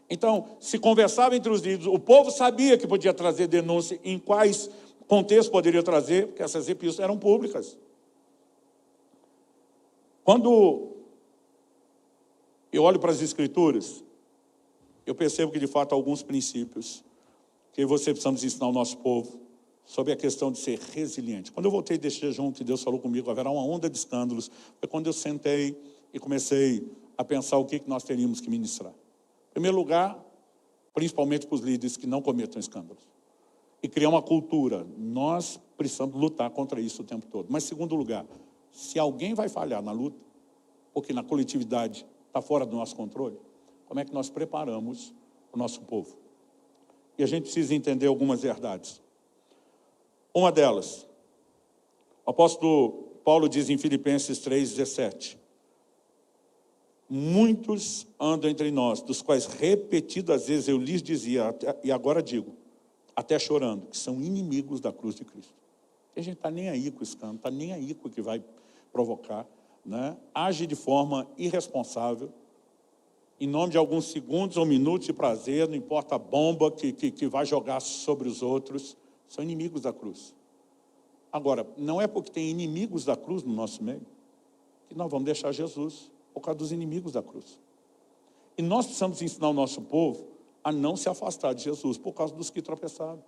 [SPEAKER 1] Então, se conversava entre os líderes, o povo sabia que podia trazer denúncia, em quais contextos poderia trazer, porque essas epístolas eram públicas. Quando eu olho para as Escrituras, eu percebo que, de fato, há alguns princípios que você precisamos ensinar ao nosso povo sobre a questão de ser resiliente. Quando eu voltei desse jejum que Deus falou comigo, haverá uma onda de escândalos, foi quando eu sentei e comecei a pensar o que nós teríamos que ministrar. Em primeiro lugar, principalmente para os líderes que não cometam escândalos. E criar uma cultura. Nós precisamos lutar contra isso o tempo todo. Mas, em segundo lugar, se alguém vai falhar na luta, porque na coletividade está fora do nosso controle, como é que nós preparamos o nosso povo? E a gente precisa entender algumas verdades. Uma delas, o apóstolo Paulo diz em Filipenses 3,17, muitos andam entre nós, dos quais repetidas vezes eu lhes dizia, e agora digo, até chorando, que são inimigos da cruz de Cristo. A gente está nem aí com o escândalo, está nem aí com o que vai provocar, né? Age de forma irresponsável, em nome de alguns segundos ou minutos de prazer, não importa a bomba que vai jogar sobre os outros, são inimigos da cruz. Agora, não é porque tem inimigos da cruz no nosso meio que nós vamos deixar Jesus por causa dos inimigos da cruz. E nós precisamos ensinar o nosso povo a não se afastar de Jesus por causa dos que tropeçaram.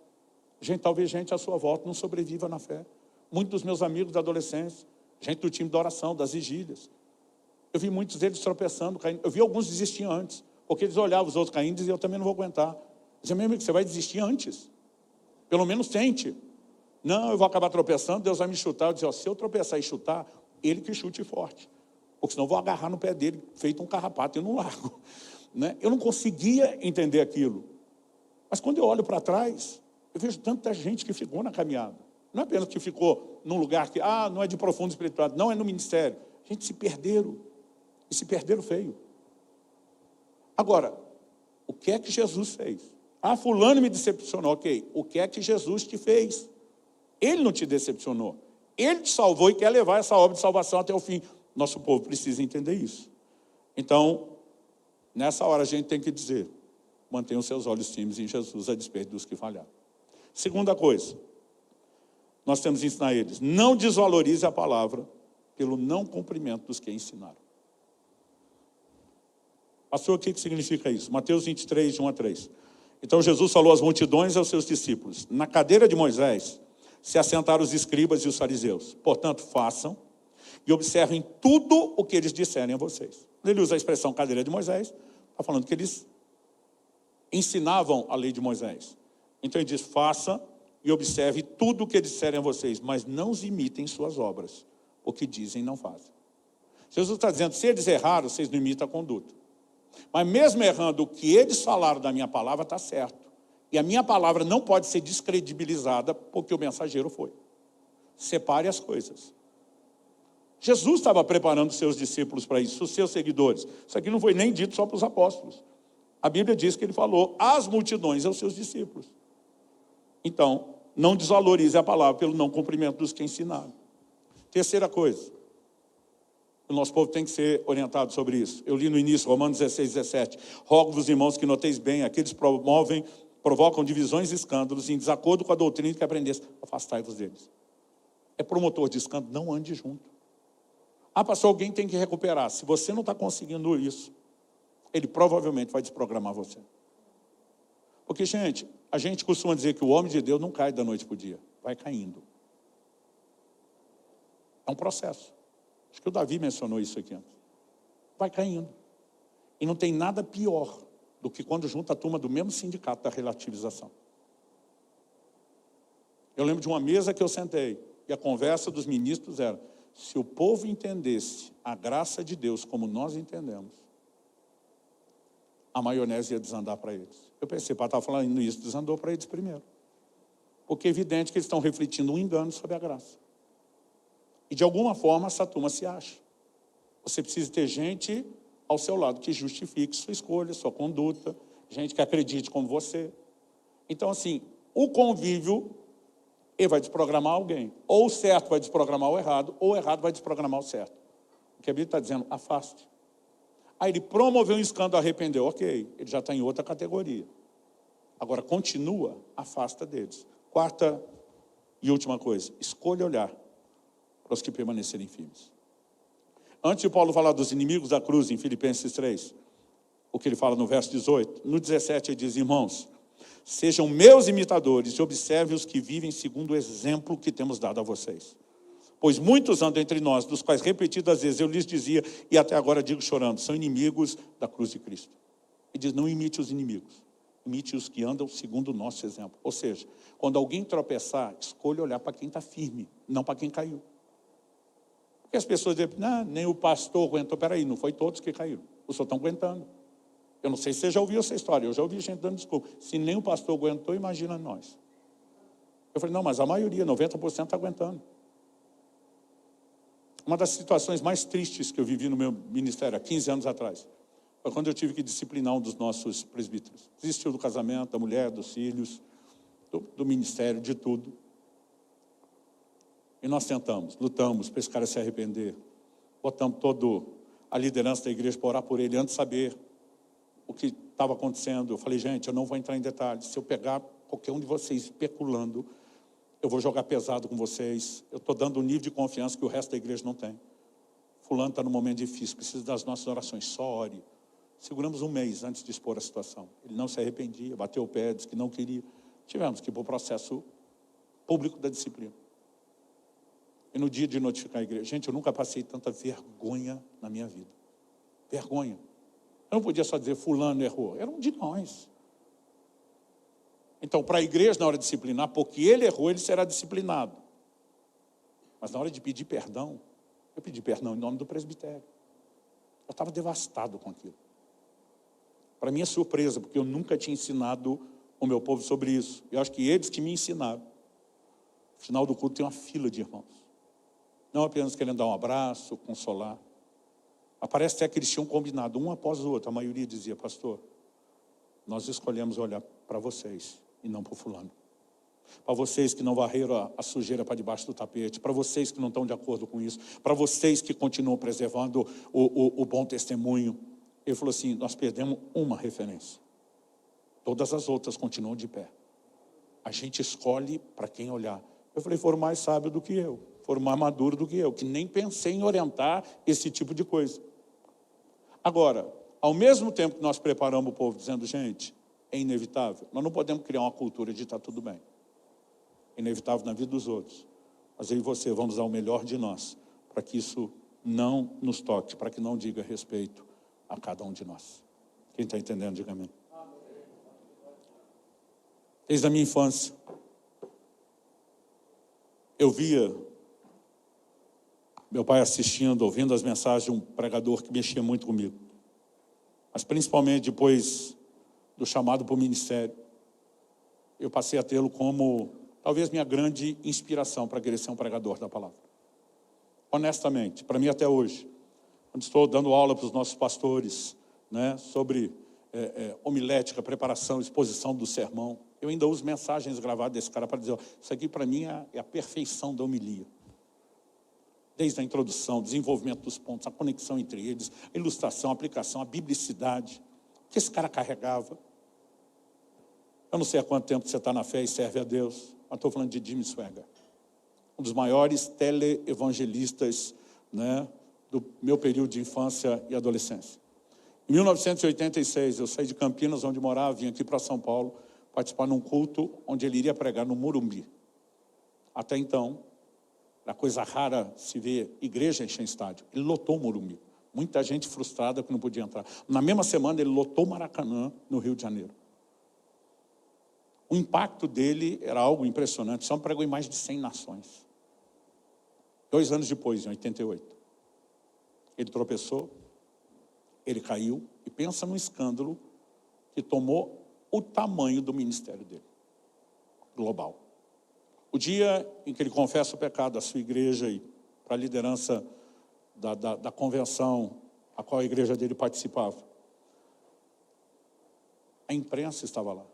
[SPEAKER 1] Talvez gente à sua volta não sobreviva na fé. Muitos dos meus amigos da adolescência, gente do time da oração, das vigílias. Eu vi muitos deles tropeçando, caindo. Eu vi alguns desistir antes, porque eles olhavam os outros caindo e diziam, eu também não vou aguentar. Eu dizia, meu amigo, você vai desistir antes. Pelo menos tente. Não, eu vou acabar tropeçando, Deus vai me chutar. Eu dizia, se eu tropeçar e chutar, ele que chute forte. Porque senão eu vou agarrar no pé dele, feito um carrapato, e não largo. Né? Eu não conseguia entender aquilo. Mas quando eu olho para trás, eu vejo tanta gente que ficou na caminhada. Não é apenas que ficou num lugar que, não é de profundo espiritual, não é no ministério. Gente, se perderam. E se perderam feio. Agora, o que é que Jesus fez? Fulano me decepcionou. Ok, o que é que Jesus te fez? Ele não te decepcionou. Ele te salvou e quer levar essa obra de salvação até o fim. Nosso povo precisa entender isso. Então, nessa hora a gente tem que dizer, mantenha os seus olhos firmes em Jesus, a despeito dos que falharam. Segunda coisa, nós temos que ensinar eles, não desvalorize a palavra pelo não cumprimento dos que ensinaram. Pastor, o que significa isso? Mateus 23, de 1 a 3. Então Jesus falou às multidões e aos seus discípulos, na cadeira de Moisés se assentaram os escribas e os fariseus. Portanto, façam e observem tudo o que eles disserem a vocês. Ele usa a expressão cadeira de Moisés, está falando que eles ensinavam a lei de Moisés. Então ele diz, faça e observe tudo o que eles disserem a vocês, mas não os imitem suas obras. O que dizem, não fazem. Jesus está dizendo, se eles erraram, vocês não imitam a conduta. Mas mesmo errando, o que eles falaram da minha palavra está certo. E a minha palavra não pode ser descredibilizada porque o mensageiro foi. Separe as coisas. Jesus estava preparando os seus discípulos para isso, os seus seguidores. Isso aqui não foi nem dito só para os apóstolos. A Bíblia diz que ele falou às multidões, aos seus discípulos. Então, não desvalorize a palavra pelo não cumprimento dos que ensinaram. Terceira coisa, o nosso povo tem que ser orientado sobre isso. Eu li no início, Romanos 16, 17. Rogo-vos, irmãos, que noteis bem, aqueles provocam divisões e escândalos em desacordo com a doutrina que aprendesse. Afastai-vos deles. É promotor de escândalo, não ande junto. Pastor, alguém tem que recuperar. Se você não está conseguindo isso, ele provavelmente vai desprogramar você. Porque, gente, a gente costuma dizer que o homem de Deus não cai da noite para o dia. Vai caindo. É um processo. Acho que o Davi mencionou isso aqui antes. Vai caindo. E não tem nada pior do que quando junta a turma do mesmo sindicato da relativização. Eu lembro de uma mesa que eu sentei, e a conversa dos ministros era, se o povo entendesse a graça de Deus como nós entendemos, a maionese ia desandar para eles. Eu pensei, para estar falando isso, desandou para eles primeiro. Porque é evidente que eles estão refletindo um engano sobre a graça. E de alguma forma essa turma se acha. Você precisa ter gente ao seu lado que justifique sua escolha, sua conduta, gente que acredite como você. Então, assim, o convívio, ele vai desprogramar alguém. Ou o certo vai desprogramar o errado, ou o errado vai desprogramar o certo. O que a Bíblia está dizendo, afaste. Aí ele promoveu um escândalo, arrependeu, ok, ele já está em outra categoria. Agora, continua, afasta deles. Quarta e última coisa, escolha olhar para os que permanecerem firmes. Antes de Paulo falar dos inimigos da cruz, em Filipenses 3, o que ele fala no verso 18, no 17 ele diz, irmãos, sejam meus imitadores e observem os que vivem segundo o exemplo que temos dado a vocês. Pois muitos andam entre nós, dos quais repetidas vezes eu lhes dizia, e até agora digo chorando, são inimigos da cruz de Cristo. Ele diz, não imite os inimigos, imite os que andam segundo o nosso exemplo. Ou seja, quando alguém tropeçar, escolha olhar para quem está firme, não para quem caiu. Porque as pessoas dizem, nem o pastor aguentou. Peraí, não foi todos que caíram. Os outros estão aguentando. Eu não sei se você já ouviu essa história. Eu já ouvi gente dando desculpa. Se nem o pastor aguentou, imagina nós. Eu falei, não, mas a maioria, 90% está aguentando. Uma das situações mais tristes que eu vivi no meu ministério, há 15 anos atrás, foi quando eu tive que disciplinar um dos nossos presbíteros. Desistiu do casamento, da mulher, dos filhos, do ministério, de tudo. E nós tentamos, lutamos para esse cara se arrepender. Botamos toda a liderança da igreja para orar por ele, antes de saber o que estava acontecendo. Eu falei, gente, eu não vou entrar em detalhes. Se eu pegar qualquer um de vocês especulando, eu vou jogar pesado com vocês. Eu estou dando um nível de confiança que o resto da igreja não tem. Fulano está num momento difícil, precisa das nossas orações, só ore. Seguramos um mês antes de expor a situação. Ele não se arrependia, bateu o pé, disse que não queria. Tivemos que ir para o processo público da disciplina. E no dia de notificar a igreja, gente, eu nunca passei tanta vergonha na minha vida. Vergonha. Eu não podia só dizer fulano errou, era um de nós. Então, para a igreja, na hora de disciplinar, porque ele errou, ele será disciplinado. Mas na hora de pedir perdão, eu pedi perdão em nome do presbitério. Eu estava devastado com aquilo. Para minha surpresa, porque eu nunca tinha ensinado o meu povo sobre isso. Eu acho que eles que me ensinaram. No final do culto tem uma fila de irmãos. Não apenas querendo dar um abraço, consolar. Parece até que eles tinham combinado, um após o outro. A maioria dizia, pastor, nós escolhemos olhar para vocês e não para o fulano. Para vocês que não varreram a sujeira para debaixo do tapete, para vocês que não estão de acordo com isso, para vocês que continuam preservando o bom testemunho. Ele falou assim, nós perdemos uma referência. Todas as outras continuam de pé. A gente escolhe para quem olhar. Eu falei, foram mais sábios do que eu, foram mais maduros do que eu, que nem pensei em orientar esse tipo de coisa. Agora, ao mesmo tempo que nós preparamos o povo dizendo, gente, é inevitável, nós não podemos criar uma cultura de estar tudo bem. É inevitável na vida dos outros. Mas eu e você vamos dar o melhor de nós, para que isso não nos toque, para que não diga respeito a cada um de nós. Quem está entendendo, diga amém. Desde a minha infância, eu via meu pai assistindo, ouvindo as mensagens de um pregador que mexia muito comigo. Mas principalmente depois do chamado para o ministério, eu passei a tê-lo como talvez minha grande inspiração para querer ser um pregador da palavra. Honestamente, para mim até hoje, quando estou dando aula para os nossos pastores, né, sobre homilética, preparação, exposição do sermão, eu ainda uso mensagens gravadas desse cara para dizer, ó, isso aqui para mim é a perfeição da homilia. Desde a introdução, o desenvolvimento dos pontos, a conexão entre eles, a ilustração, a aplicação, a biblicidade, o que esse cara carregava. Eu não sei há quanto tempo você está na fé e serve a Deus, mas estou falando de Jimmy Swaggart, um dos maiores teleevangelistas, né, do meu período de infância e adolescência. Em 1986, eu saí de Campinas, onde morava, vim aqui para São Paulo, participar num culto onde ele iria pregar no Morumbi. Até então, era coisa rara se ver igreja encher estádio. Ele lotou o Morumbi. Muita gente frustrada que não podia entrar. Na mesma semana, ele lotou o Maracanã, no Rio de Janeiro. O impacto dele era algo impressionante. Só pregou em mais de 100 nações. 2 anos depois, em 88, ele tropeçou, ele caiu, e pensa num escândalo que tomou o tamanho do ministério dele, global. O dia em que ele confessa o pecado à sua igreja e para a liderança da convenção a qual a igreja dele participava, a imprensa estava lá.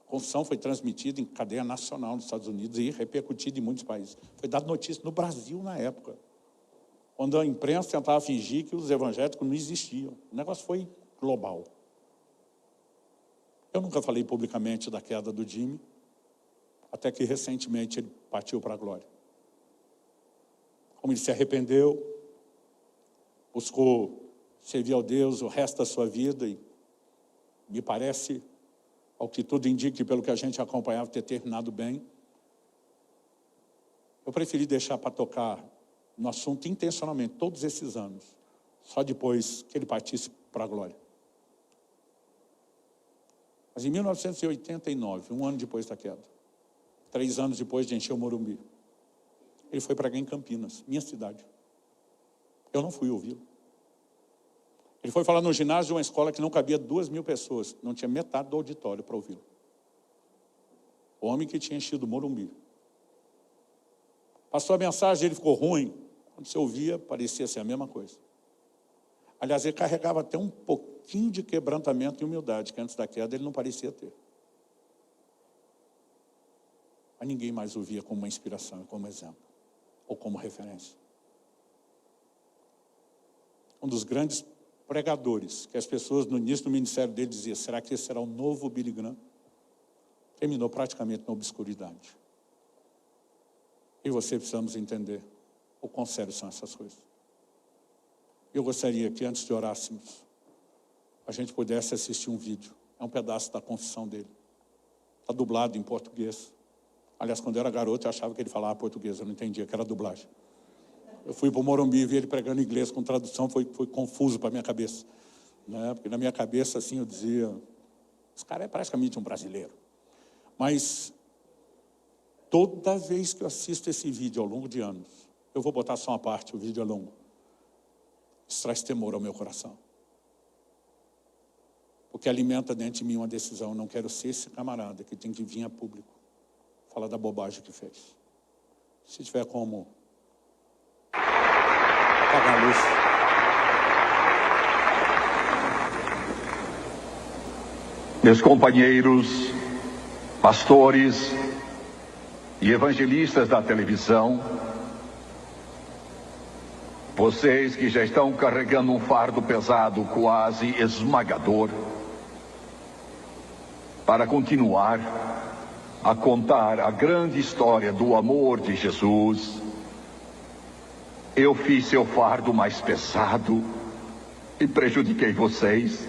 [SPEAKER 1] A confissão foi transmitida em cadeia nacional nos Estados Unidos e repercutida em muitos países. Foi dada notícia no Brasil na época, quando a imprensa tentava fingir que os evangélicos não existiam. O negócio foi global. Eu nunca falei publicamente da queda do Jimmy, até que recentemente ele partiu para a glória. Como ele se arrependeu, buscou servir ao Deus o resto da sua vida e me parece, ao que tudo indica, pelo que a gente acompanhava, ter terminado bem. Eu preferi deixar para tocar no assunto intencionalmente todos esses anos, só depois que ele partisse para a glória. Mas em 1989, um ano depois da queda, 3 anos depois de encher o Morumbi, ele foi pregar em Campinas, minha cidade. Eu não fui ouvi-lo. Ele foi falar no ginásio de uma escola que não cabia 2.000 pessoas, não tinha metade do auditório para ouvi-lo. O homem que tinha enchido o Morumbi. Passou a mensagem, ele ficou ruim. Quando você ouvia, parecia ser a mesma coisa. Aliás, ele carregava até um pouquinho de quebrantamento e humildade, que antes da queda ele não parecia ter. Mas ninguém mais o via como uma inspiração, como exemplo, ou como referência. Um dos grandes pregadores, que as pessoas no início do ministério dele diziam, será que esse será o novo Billy Graham? Terminou praticamente na obscuridade. E você precisamos entender o quão sérios são essas coisas. Eu gostaria que antes de orássemos, a gente pudesse assistir um vídeo. É um pedaço da confissão dele. Está dublado em português. Aliás, quando eu era garoto, eu achava que ele falava português, eu não entendia que era dublagem. Eu fui para o Morumbi e vi ele pregando inglês com tradução, foi confuso para a minha cabeça. Né? Porque na minha cabeça, assim, eu dizia, esse cara é praticamente um brasileiro. Mas, toda vez que eu assisto esse vídeo ao longo de anos, eu vou botar só uma parte, o vídeo é longo. Isso traz temor ao meu coração. Porque alimenta dentro de mim uma decisão, eu não quero ser esse camarada que tem que vir a público falar da bobagem que fez. Se tiver como apagar a luz.
[SPEAKER 2] Meus companheiros, pastores e evangelistas da televisão, vocês que já estão carregando um fardo pesado, quase esmagador, para continuar a contar a grande história do amor de Jesus, eu fiz seu fardo mais pesado e prejudiquei vocês.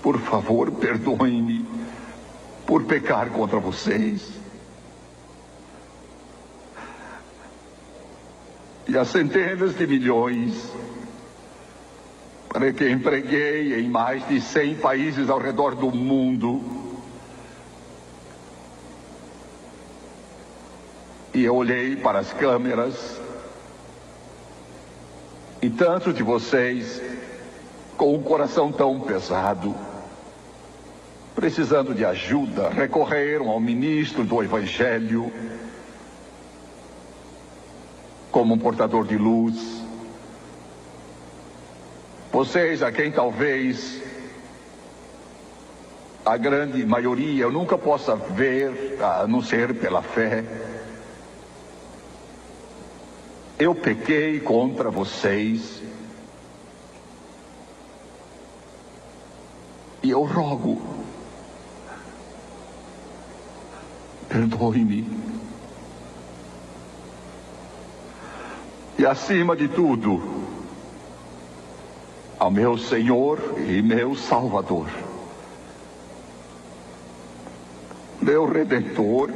[SPEAKER 2] Por favor, perdoem-me por pecar contra vocês. E as centenas de milhões para que empreguei em mais de 100 países ao redor do mundo. E eu olhei para as câmeras e tantos de vocês com um coração tão pesado, precisando de ajuda, recorreram ao ministro do Evangelho como um portador de luz. Vocês a quem talvez a grande maioria eu nunca possa ver, a não ser pela fé. Eu pequei contra vocês e eu rogo, perdoe-me. E acima de tudo, ao meu Senhor e meu Salvador, meu Redentor,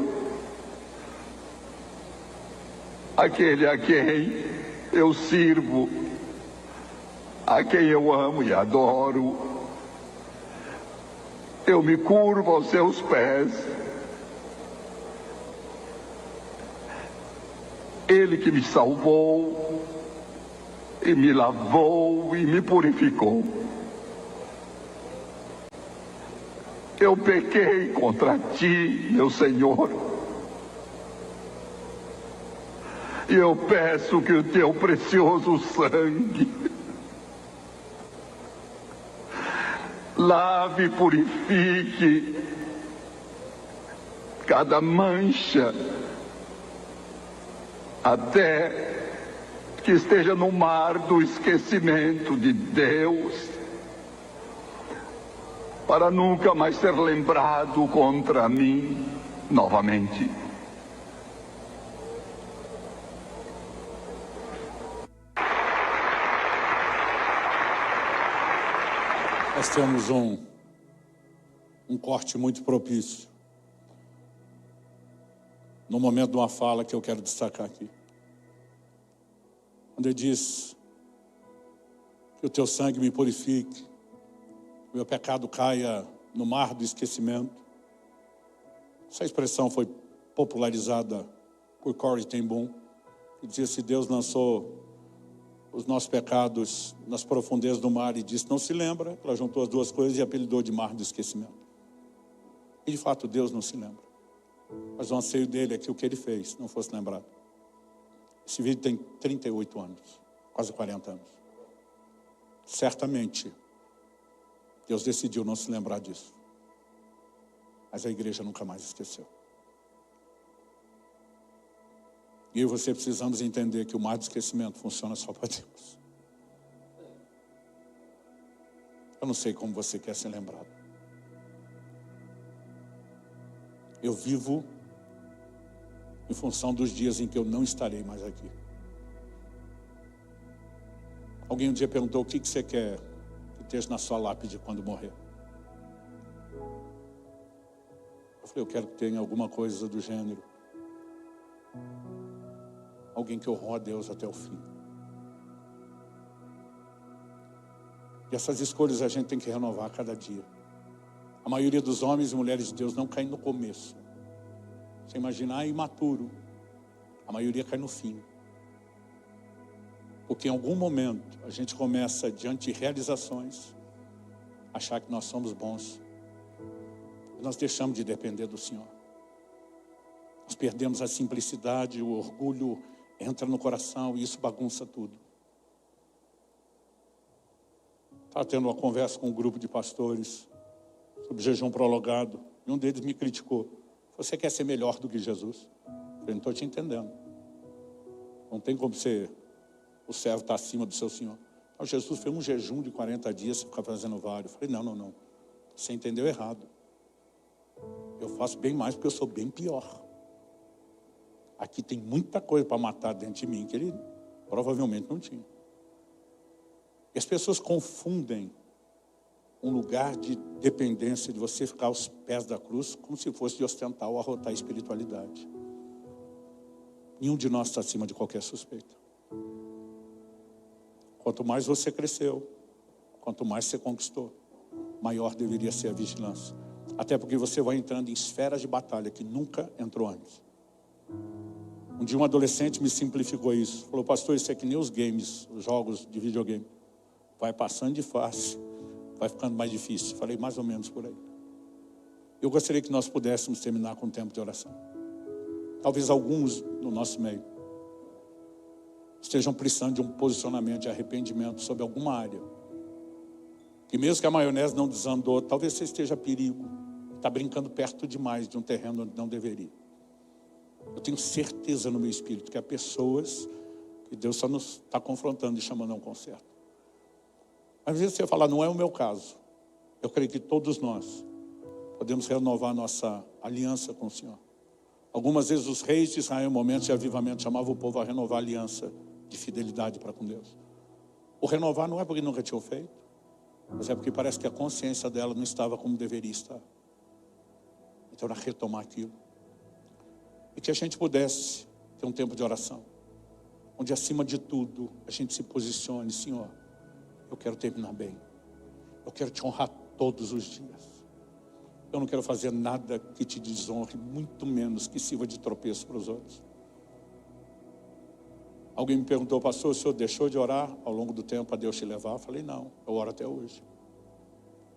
[SPEAKER 2] aquele a quem eu sirvo, a quem eu amo e adoro, eu me curvo aos seus pés. Ele que me salvou, e me lavou e me purificou. Eu pequei contra ti, meu Senhor, e eu peço que o teu precioso sangue lave e purifique cada mancha, até que esteja no mar do esquecimento de Deus, para nunca mais ser lembrado contra mim novamente.
[SPEAKER 1] Nós temos um corte muito propício no momento de uma fala que eu quero destacar aqui. Quando ele diz que o teu sangue me purifique, o meu pecado caia no mar do esquecimento. Essa expressão foi popularizada por Corrie ten Boom, que dizia: se Deus lançou os nossos pecados nas profundezas do mar e disse, não se lembra, ela juntou as duas coisas e apelidou de mar do esquecimento. E de fato Deus não se lembra. Mas o anseio dele é que o que ele fez não fosse lembrado. Esse vídeo tem 38 anos, quase 40 anos. Certamente, Deus decidiu não se lembrar disso. Mas a igreja nunca mais esqueceu. E eu e você precisamos entender que o mar do esquecimento funciona só para Deus. Eu não sei como você quer ser lembrado. Eu vivo em função dos dias em que eu não estarei mais aqui. Alguém um dia perguntou: o que você quer que esteja na sua lápide quando morrer? Eu falei: eu quero que tenha alguma coisa do gênero: alguém que honrou a Deus até o fim. E essas escolhas a gente tem que renovar a cada dia. A maioria dos homens e mulheres de Deus não cai no começo. Você imagina, imaturo. A maioria cai no fim. Porque em algum momento a gente começa, diante de realizações, a achar que nós somos bons. E nós deixamos de depender do Senhor. Nós perdemos a simplicidade, o orgulho entra no coração e isso bagunça tudo. Estava tendo uma conversa com um grupo de pastores sobre jejum prolongado. E um deles me criticou: você quer ser melhor do que Jesus? Eu falei: não estou te entendendo. Não tem como ser o servo estar acima do seu Senhor. Então, Jesus fez um jejum de 40 dias, você fica fazendo vários. Eu falei: não. Você entendeu errado. Eu faço bem mais porque eu sou bem pior. Aqui tem muita coisa para matar dentro de mim que ele provavelmente não tinha. E as pessoas confundem um lugar de dependência, de você ficar aos pés da cruz, como se fosse de ostentar ou arrotar a espiritualidade. Nenhum de nós está acima de qualquer suspeita. Quanto mais você cresceu, quanto mais você conquistou, maior deveria ser a vigilância. Até porque você vai entrando em esferas de batalha que nunca entrou antes. Um dia um adolescente me simplificou isso. Falou: pastor, isso é que nem os games, os jogos de videogame. Vai passando de fase, vai ficando mais difícil. Falei mais ou menos por aí. Eu gostaria que nós pudéssemos terminar com um tempo de oração. Talvez alguns no nosso meio estejam precisando de um posicionamento de arrependimento sobre alguma área. E mesmo que a maionese não desandou, talvez você esteja a perigo. Está brincando perto demais de um terreno onde não deveria. Eu tenho certeza no meu espírito que há pessoas que Deus só nos está confrontando e chamando a um conserto. Às vezes você fala: não é o meu caso. Eu creio que todos nós podemos renovar nossa aliança com o Senhor. Algumas vezes os reis de Israel, em momentos de avivamento, chamavam o povo a renovar a aliança de fidelidade para com Deus. O renovar não é porque nunca tinham feito, mas é porque parece que a consciência dela não estava como deveria estar. Então era retomar aquilo. E que a gente pudesse ter um tempo de oração, onde acima de tudo a gente se posicione: Senhor, eu quero terminar bem. Eu quero te honrar todos os dias. Eu não quero fazer nada que te desonre, muito menos que sirva de tropeço para os outros. Alguém me perguntou: pastor, o senhor deixou de orar ao longo do tempo para Deus te levar? Eu falei: não, eu oro até hoje.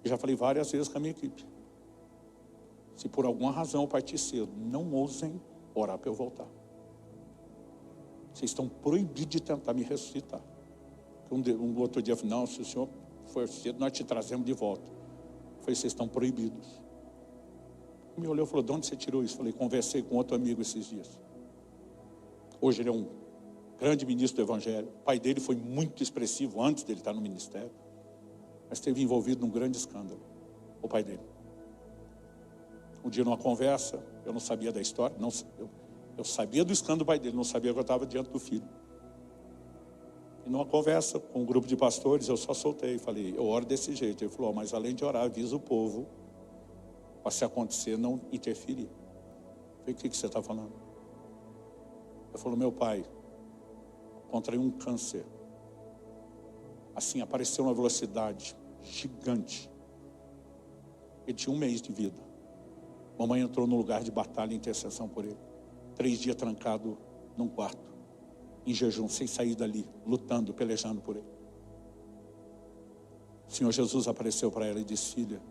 [SPEAKER 1] E já falei várias vezes com a minha equipe: se por alguma razão eu partir cedo, não ousem orar para eu voltar. Vocês estão proibidos de tentar me ressuscitar. Um outro dia eu falei: não, se o senhor for cedo, nós te trazemos de volta. Eu falei: vocês estão proibidos. Ele me olhou e falou: de onde você tirou isso? Eu falei: conversei com outro amigo esses dias. Hoje ele é um grande ministro do Evangelho. O pai dele foi muito expressivo antes dele estar no ministério, mas esteve envolvido num grande escândalo, o pai dele. Um dia numa conversa, eu não sabia da história, eu sabia do escândalo do pai dele, não sabia que eu estava diante do filho. E numa conversa com um grupo de pastores, eu só soltei e falei: eu oro desse jeito. Ele falou: mas além de orar, avisa o povo para, se acontecer, não interferir. Eu falei: o que você está falando? Ele falou: meu pai contraiu um câncer. Assim, apareceu uma velocidade gigante. Ele tinha 1 mês de vida. Mamãe entrou no lugar de batalha e intercessão por ele. 3 dias trancado num quarto, em jejum, sem sair dali, lutando, pelejando por ele. O Senhor Jesus apareceu para ela e disse: filha,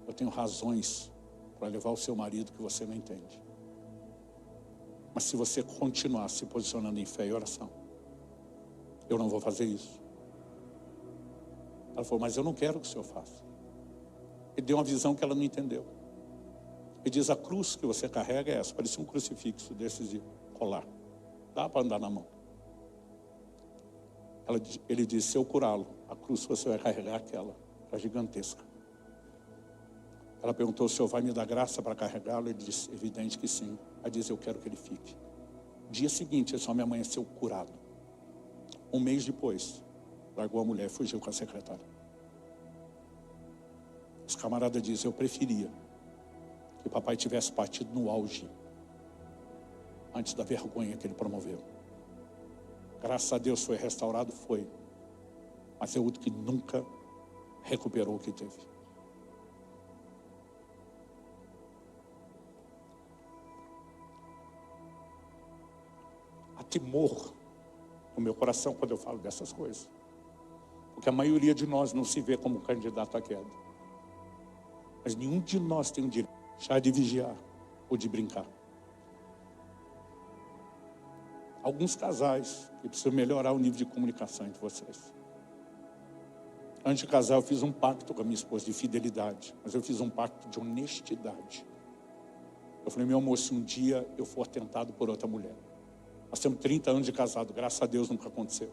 [SPEAKER 1] eu tenho razões para levar o seu marido que você não entende. Mas se você continuar se posicionando em fé e oração, eu não vou fazer isso. Ela falou: mas eu não quero que o senhor faça. Ele deu uma visão que ela não entendeu. Ele diz, a cruz que você carrega é essa. Parecia um crucifixo desses de colar. Dá para andar na mão. Ele disse, se eu curá-lo, a cruz que você vai carregar é aquela. Era gigantesca. Ela perguntou, o senhor vai me dar graça para carregá-lo? Ele disse, evidente que sim. Ela disse, eu quero que ele fique. Dia seguinte, esse homem amanheceu curado. Um mês depois, largou a mulher e fugiu com a secretária. Os camaradas dizem, eu preferia que o papai tivesse partido no auge, antes da vergonha que ele promoveu. Graças a Deus foi restaurado, foi. Mas é outro que nunca recuperou o que teve. Há temor no meu coração quando eu falo dessas coisas. Porque a maioria de nós não se vê como candidato à queda. Mas nenhum de nós tem o direito de vigiar ou de brincar. Alguns casais que precisam melhorar o nível de comunicação entre vocês. Antes de casar, eu fiz um pacto com a minha esposa de fidelidade, mas eu fiz um pacto de honestidade. Eu falei, meu amor, se um dia eu for tentado por outra mulher, nós temos 30 anos de casado, graças a Deus nunca aconteceu.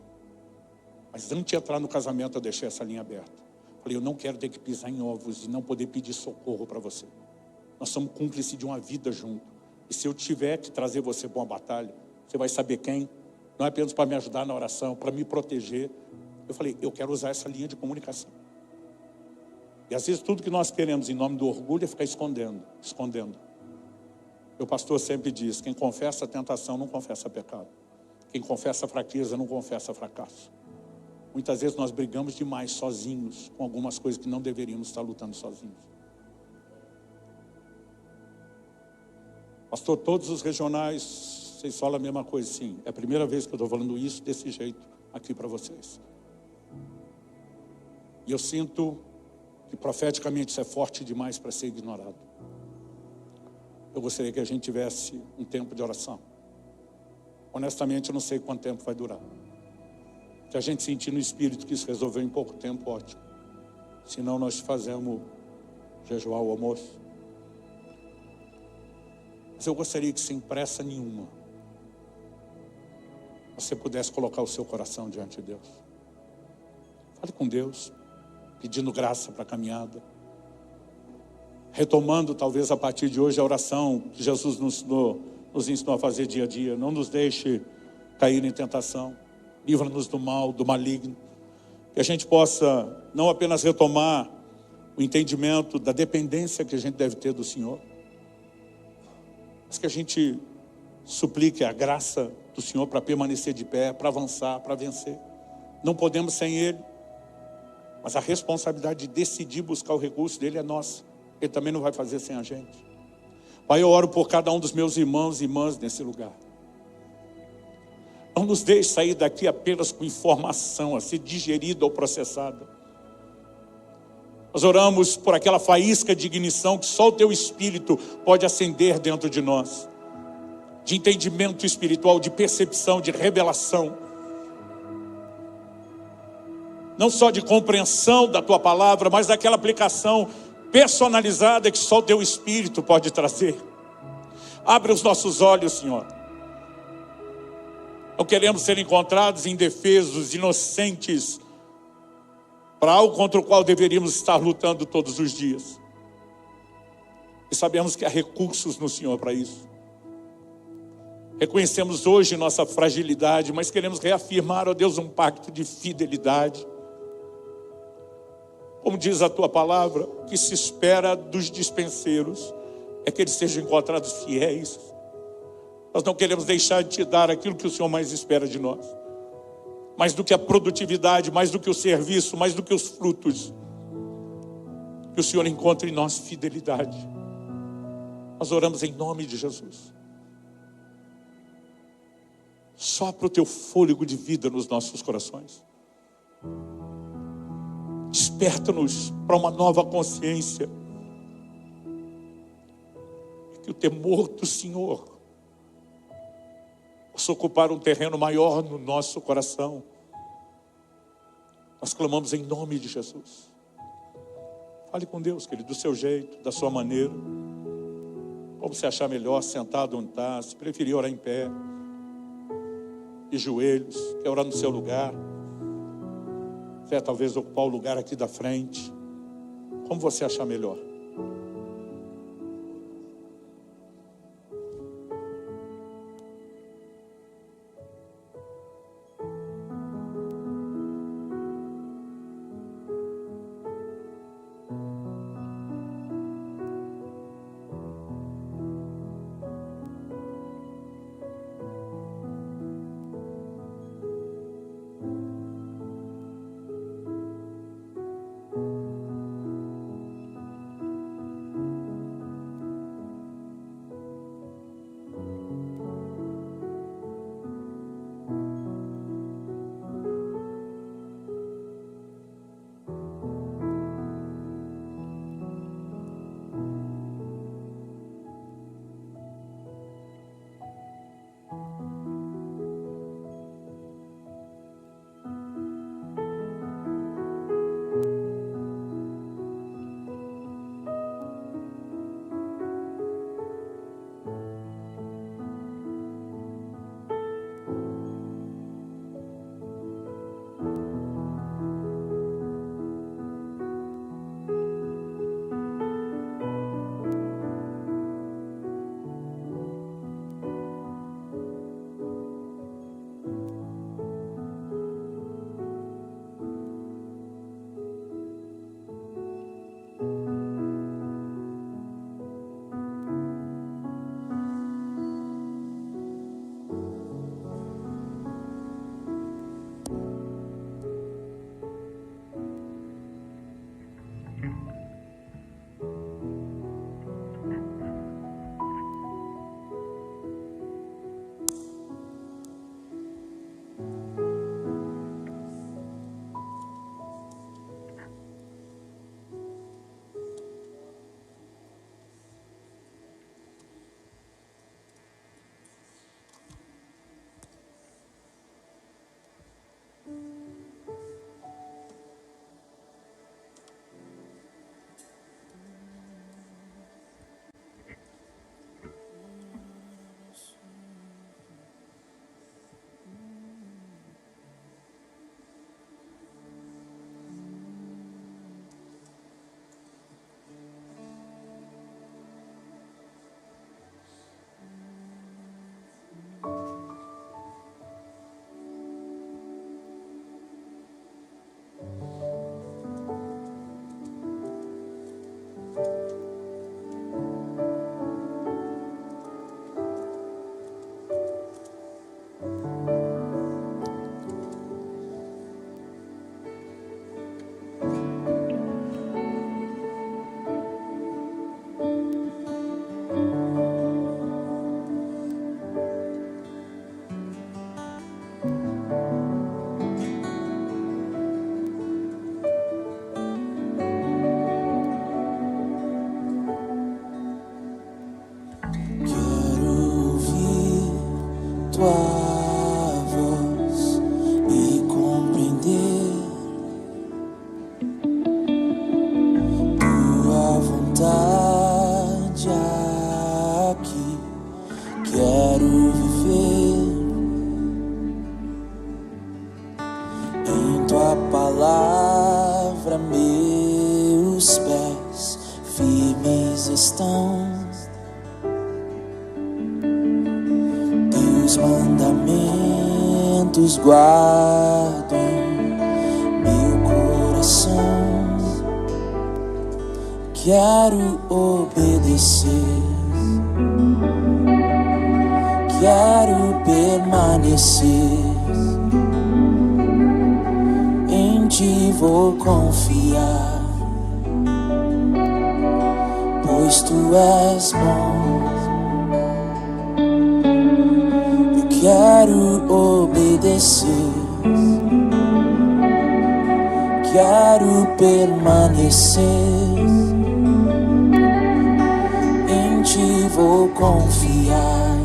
[SPEAKER 1] Mas antes de entrar no casamento, eu deixei essa linha aberta. Falei, eu não quero ter que pisar em ovos e não poder pedir socorro para você. Nós somos cúmplices de uma vida junto. E se eu tiver que trazer você para uma batalha, você vai saber quem. Não é apenas para me ajudar na oração, para me proteger. Eu falei, eu quero usar essa linha de comunicação. E às vezes tudo que nós queremos em nome do orgulho é ficar escondendo. Meu pastor sempre diz, quem confessa a tentação não confessa pecado. Quem confessa a fraqueza não confessa fracasso. Muitas vezes nós brigamos demais sozinhos com algumas coisas que não deveríamos estar lutando sozinhos. Pastor, todos os regionais, vocês falam a mesma coisa, sim. É a primeira vez que eu estou falando isso desse jeito aqui para vocês. E eu sinto que profeticamente isso é forte demais para ser ignorado. Eu gostaria que a gente tivesse um tempo de oração. Honestamente, eu não sei quanto tempo vai durar. Se a gente sentir no espírito que isso resolveu em pouco tempo, ótimo. Senão nós fazemos jejuar o almoço. Mas eu gostaria que sem pressa nenhuma você pudesse colocar o seu coração diante de Deus. Fale com Deus, pedindo graça para a caminhada. Retomando talvez a partir de hoje a oração que Jesus nos ensinou a fazer dia a dia. Não nos deixe cair em tentação. Livra-nos do mal, do maligno. Que a gente possa não apenas retomar o entendimento da dependência que a gente deve ter do Senhor, mas que a gente suplique a graça do Senhor para permanecer de pé, para avançar, para vencer. Não podemos sem Ele, mas a responsabilidade de decidir buscar o recurso dele é nossa. Ele também não vai fazer sem a gente. Pai, eu oro por cada um dos meus irmãos e irmãs nesse lugar. Não nos deixe sair daqui apenas com informação a ser digerida ou processada. Nós oramos por aquela faísca de ignição que só o Teu Espírito pode acender dentro de nós. De entendimento espiritual, de percepção, de revelação. Não só de compreensão da Tua palavra, mas daquela aplicação personalizada que só o Teu Espírito pode trazer. Abre os nossos olhos, Senhor. Não queremos ser encontrados indefesos, inocentes, para algo contra o qual deveríamos estar lutando todos os dias. E sabemos que há recursos no Senhor para isso. Reconhecemos hoje nossa fragilidade, mas queremos reafirmar, ó Deus, um pacto de fidelidade. Como diz a Tua palavra, o que se espera dos dispenseiros é que eles sejam encontrados fiéis. Nós não queremos deixar de Te dar aquilo que o Senhor mais espera de nós. Mais do que a produtividade, mais do que o serviço, mais do que os frutos. Que o Senhor encontre em nós fidelidade. Nós oramos em nome de Jesus. Sopra o Teu fôlego de vida nos nossos corações. Desperta-nos para uma nova consciência. Que o temor do Senhor possa ocupar um terreno maior no nosso coração. Nós clamamos em nome de Jesus. Fale com Deus, querido, do seu jeito, da sua maneira. Como você achar melhor, sentado onde está. Se preferir orar em pé, de joelhos, quer orar no seu lugar. Quer talvez ocupar o lugar aqui da frente. Como você achar melhor.
[SPEAKER 3] Guardo em meu coração, quero obedecer, quero permanecer, em ti vou confiar, pois tu és bom. Quero obedecer, quero permanecer, em ti vou confiar,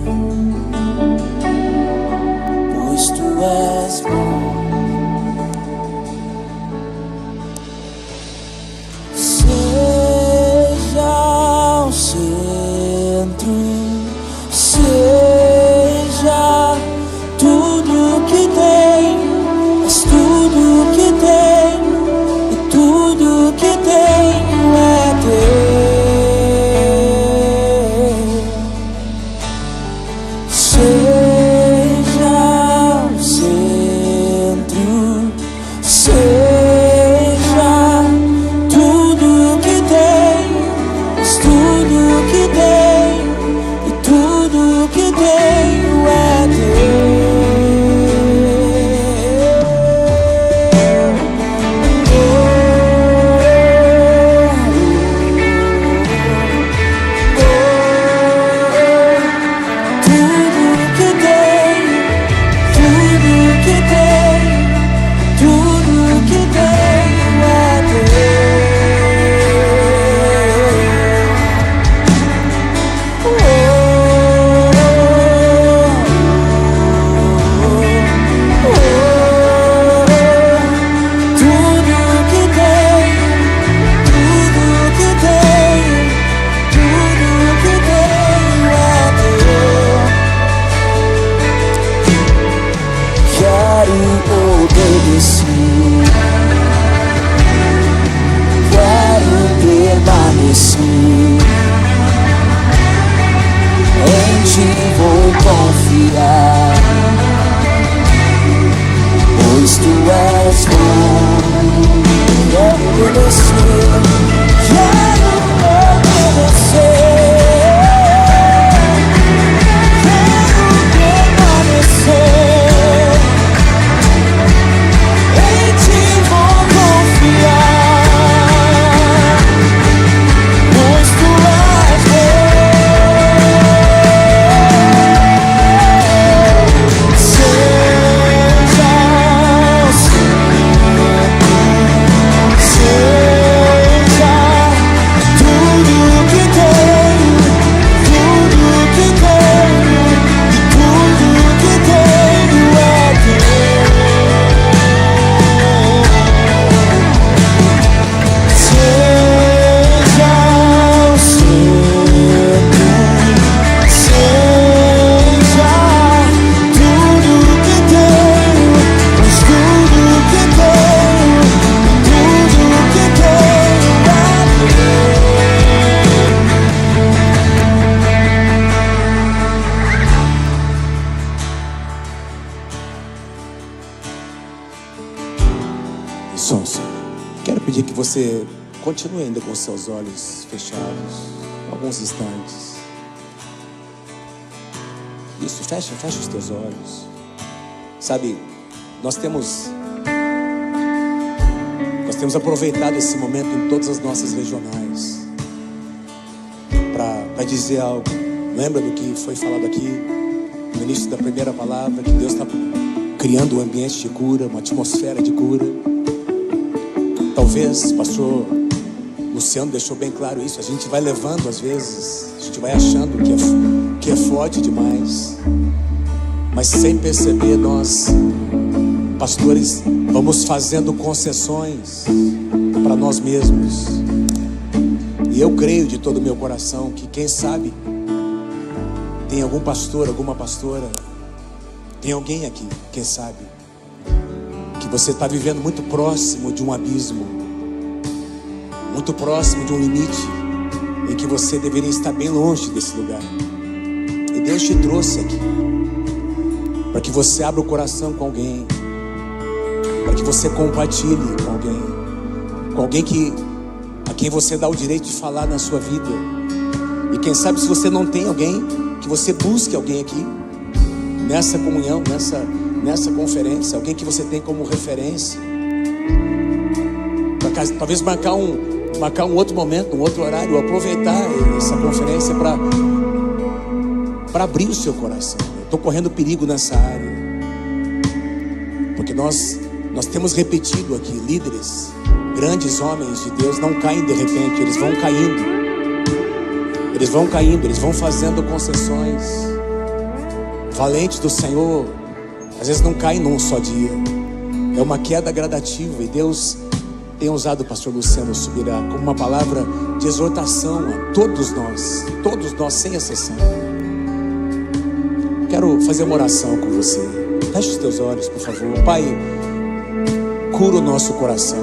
[SPEAKER 3] pois tu és bom. ao centro, seja tudo que tem, és tudo que tem, e tudo que tenho é teu. Seja o centro, seja tudo que tem, és tudo que tem, e tudo que tenho é
[SPEAKER 4] Quero pedir que você continue ainda com os seus olhos fechados, alguns instantes. Isso, fecha os teus olhos. Sabe, nós temos aproveitado esse momento em todas as nossas regionais para dizer algo. Lembra do que foi falado aqui no início da primeira palavra, que Deus está criando um ambiente de cura, uma atmosfera de cura. Talvez, pastor Luciano deixou bem claro isso. A gente vai levando às vezes, a gente vai achando que é forte demais, mas sem perceber, nós, pastores, vamos fazendo concessões para nós mesmos. E eu creio de todo o meu coração que, quem sabe, tem algum pastor, alguma pastora, tem alguém aqui, quem sabe, que você está vivendo muito próximo de um abismo, muito próximo de um limite em que você deveria estar bem longe desse lugar. E Deus te trouxe aqui para que você abra o coração com alguém, para que você compartilhe com alguém a quem você dá o direito de falar na sua vida. E quem sabe, se você não tem alguém, que você busque alguém aqui nessa comunhão, nessa conferência, alguém que você tem como referência, para talvez marcar um outro momento, um outro horário, aproveitar essa conferência para abrir o seu coração. Eu estou correndo perigo nessa área, porque nós temos repetido aqui, líderes, grandes homens de Deus não caem de repente, eles vão caindo, eles vão fazendo concessões. Valentes do Senhor às vezes não caem num só dia, é uma queda gradativa, e Deus tenha usado o pastor Luciano Subirá como uma palavra de exortação a todos nós, sem exceção. Quero fazer uma oração com você. Feche os teus olhos, por favor. Pai, cura o nosso coração.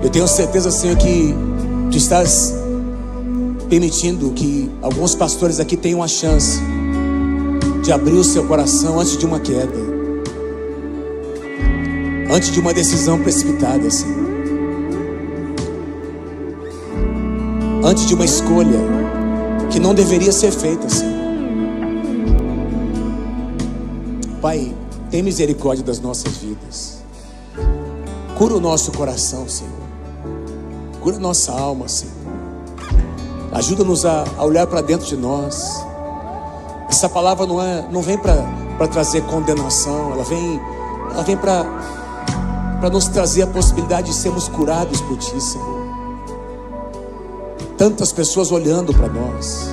[SPEAKER 4] Eu tenho certeza, Senhor, que Tu estás permitindo que alguns pastores aqui tenham a chance de abrir o seu coração antes de uma queda, antes de uma decisão precipitada, Senhor, antes de uma escolha que não deveria ser feita, Senhor. Pai, tem misericórdia das nossas vidas. Cura o nosso coração, Senhor. Cura a nossa alma, Senhor. Ajuda-nos a olhar para dentro de nós. Essa palavra não vem para trazer condenação. Ela vem para nos trazer a possibilidade de sermos curados por Ti, Senhor. Tantas pessoas olhando para nós.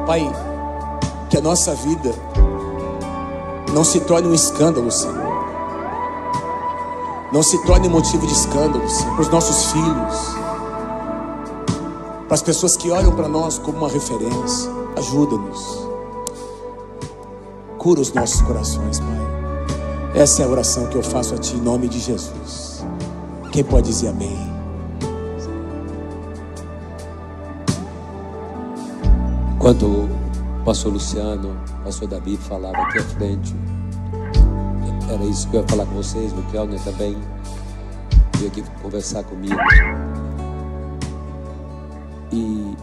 [SPEAKER 4] Pai, que a nossa vida não se torne um escândalo, Senhor. Não se torne motivo de escândalo, Senhor, para os nossos filhos, para as pessoas que olham para nós como uma referência. Ajuda-nos. Cura os nossos corações, Pai. Essa é a oração que eu faço a Ti em nome de Jesus. Quem pode dizer amém?
[SPEAKER 5] Quando o pastor Luciano, o pastor Davi falava aqui à frente, era isso que eu ia falar com vocês. O Kelner também veio aqui conversar comigo. E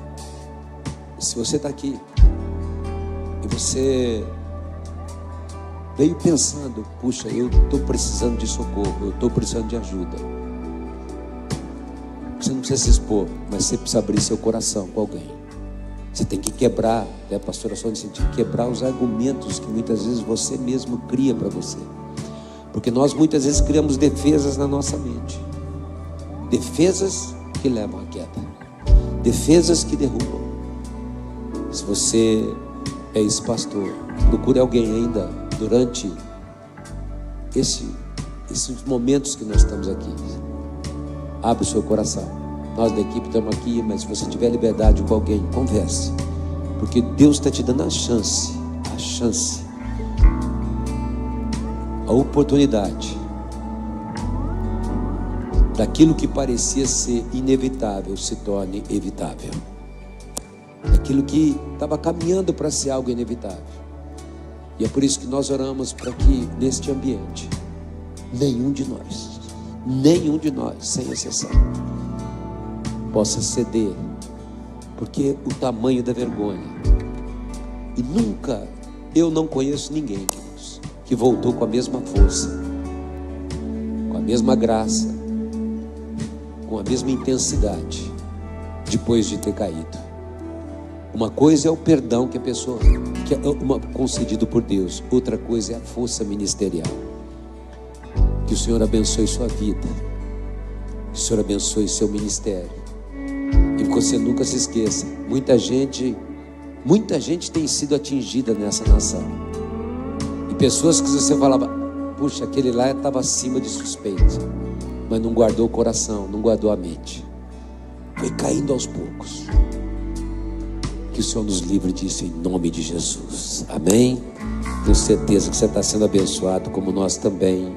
[SPEAKER 5] se você está aqui e você veio pensando, puxa, eu estou precisando de socorro, eu estou precisando de ajuda, você não precisa se expor, mas você precisa abrir seu coração com alguém. Você tem que quebrar, né, pastora Sônia, você tem que quebrar os argumentos que muitas vezes você mesmo cria para você. Porque nós muitas vezes criamos defesas na nossa mente. Defesas que levam à queda. Defesas que derrubam. Se você é esse pastor, procure alguém ainda durante esses momentos que nós estamos aqui. Abre o seu coração. Nós da equipe estamos aqui, mas se você tiver liberdade com alguém, converse. Porque Deus está te dando a chance, a oportunidade daquilo que parecia ser inevitável se torne evitável. Aquilo que estava caminhando para ser algo inevitável. E é por isso que nós oramos para que neste ambiente nenhum de nós, sem exceção, possa ceder, porque o tamanho da vergonha. E nunca, eu não conheço ninguém que voltou com a mesma força, com a mesma graça, com a mesma intensidade, depois de ter caído. Uma coisa é o perdão que a pessoa, que é concedido por Deus. Outra coisa é a força ministerial. Que o Senhor abençoe sua vida, que o Senhor abençoe seu ministério, e que você nunca se esqueça, muita gente tem sido atingida nessa nação. E pessoas que você falava, puxa, aquele lá estava acima de suspeita, mas não guardou o coração, não guardou a mente, foi caindo aos poucos. Que o Senhor nos livre disso em nome de Jesus, amém? Tenho certeza que você está sendo abençoado, como nós também.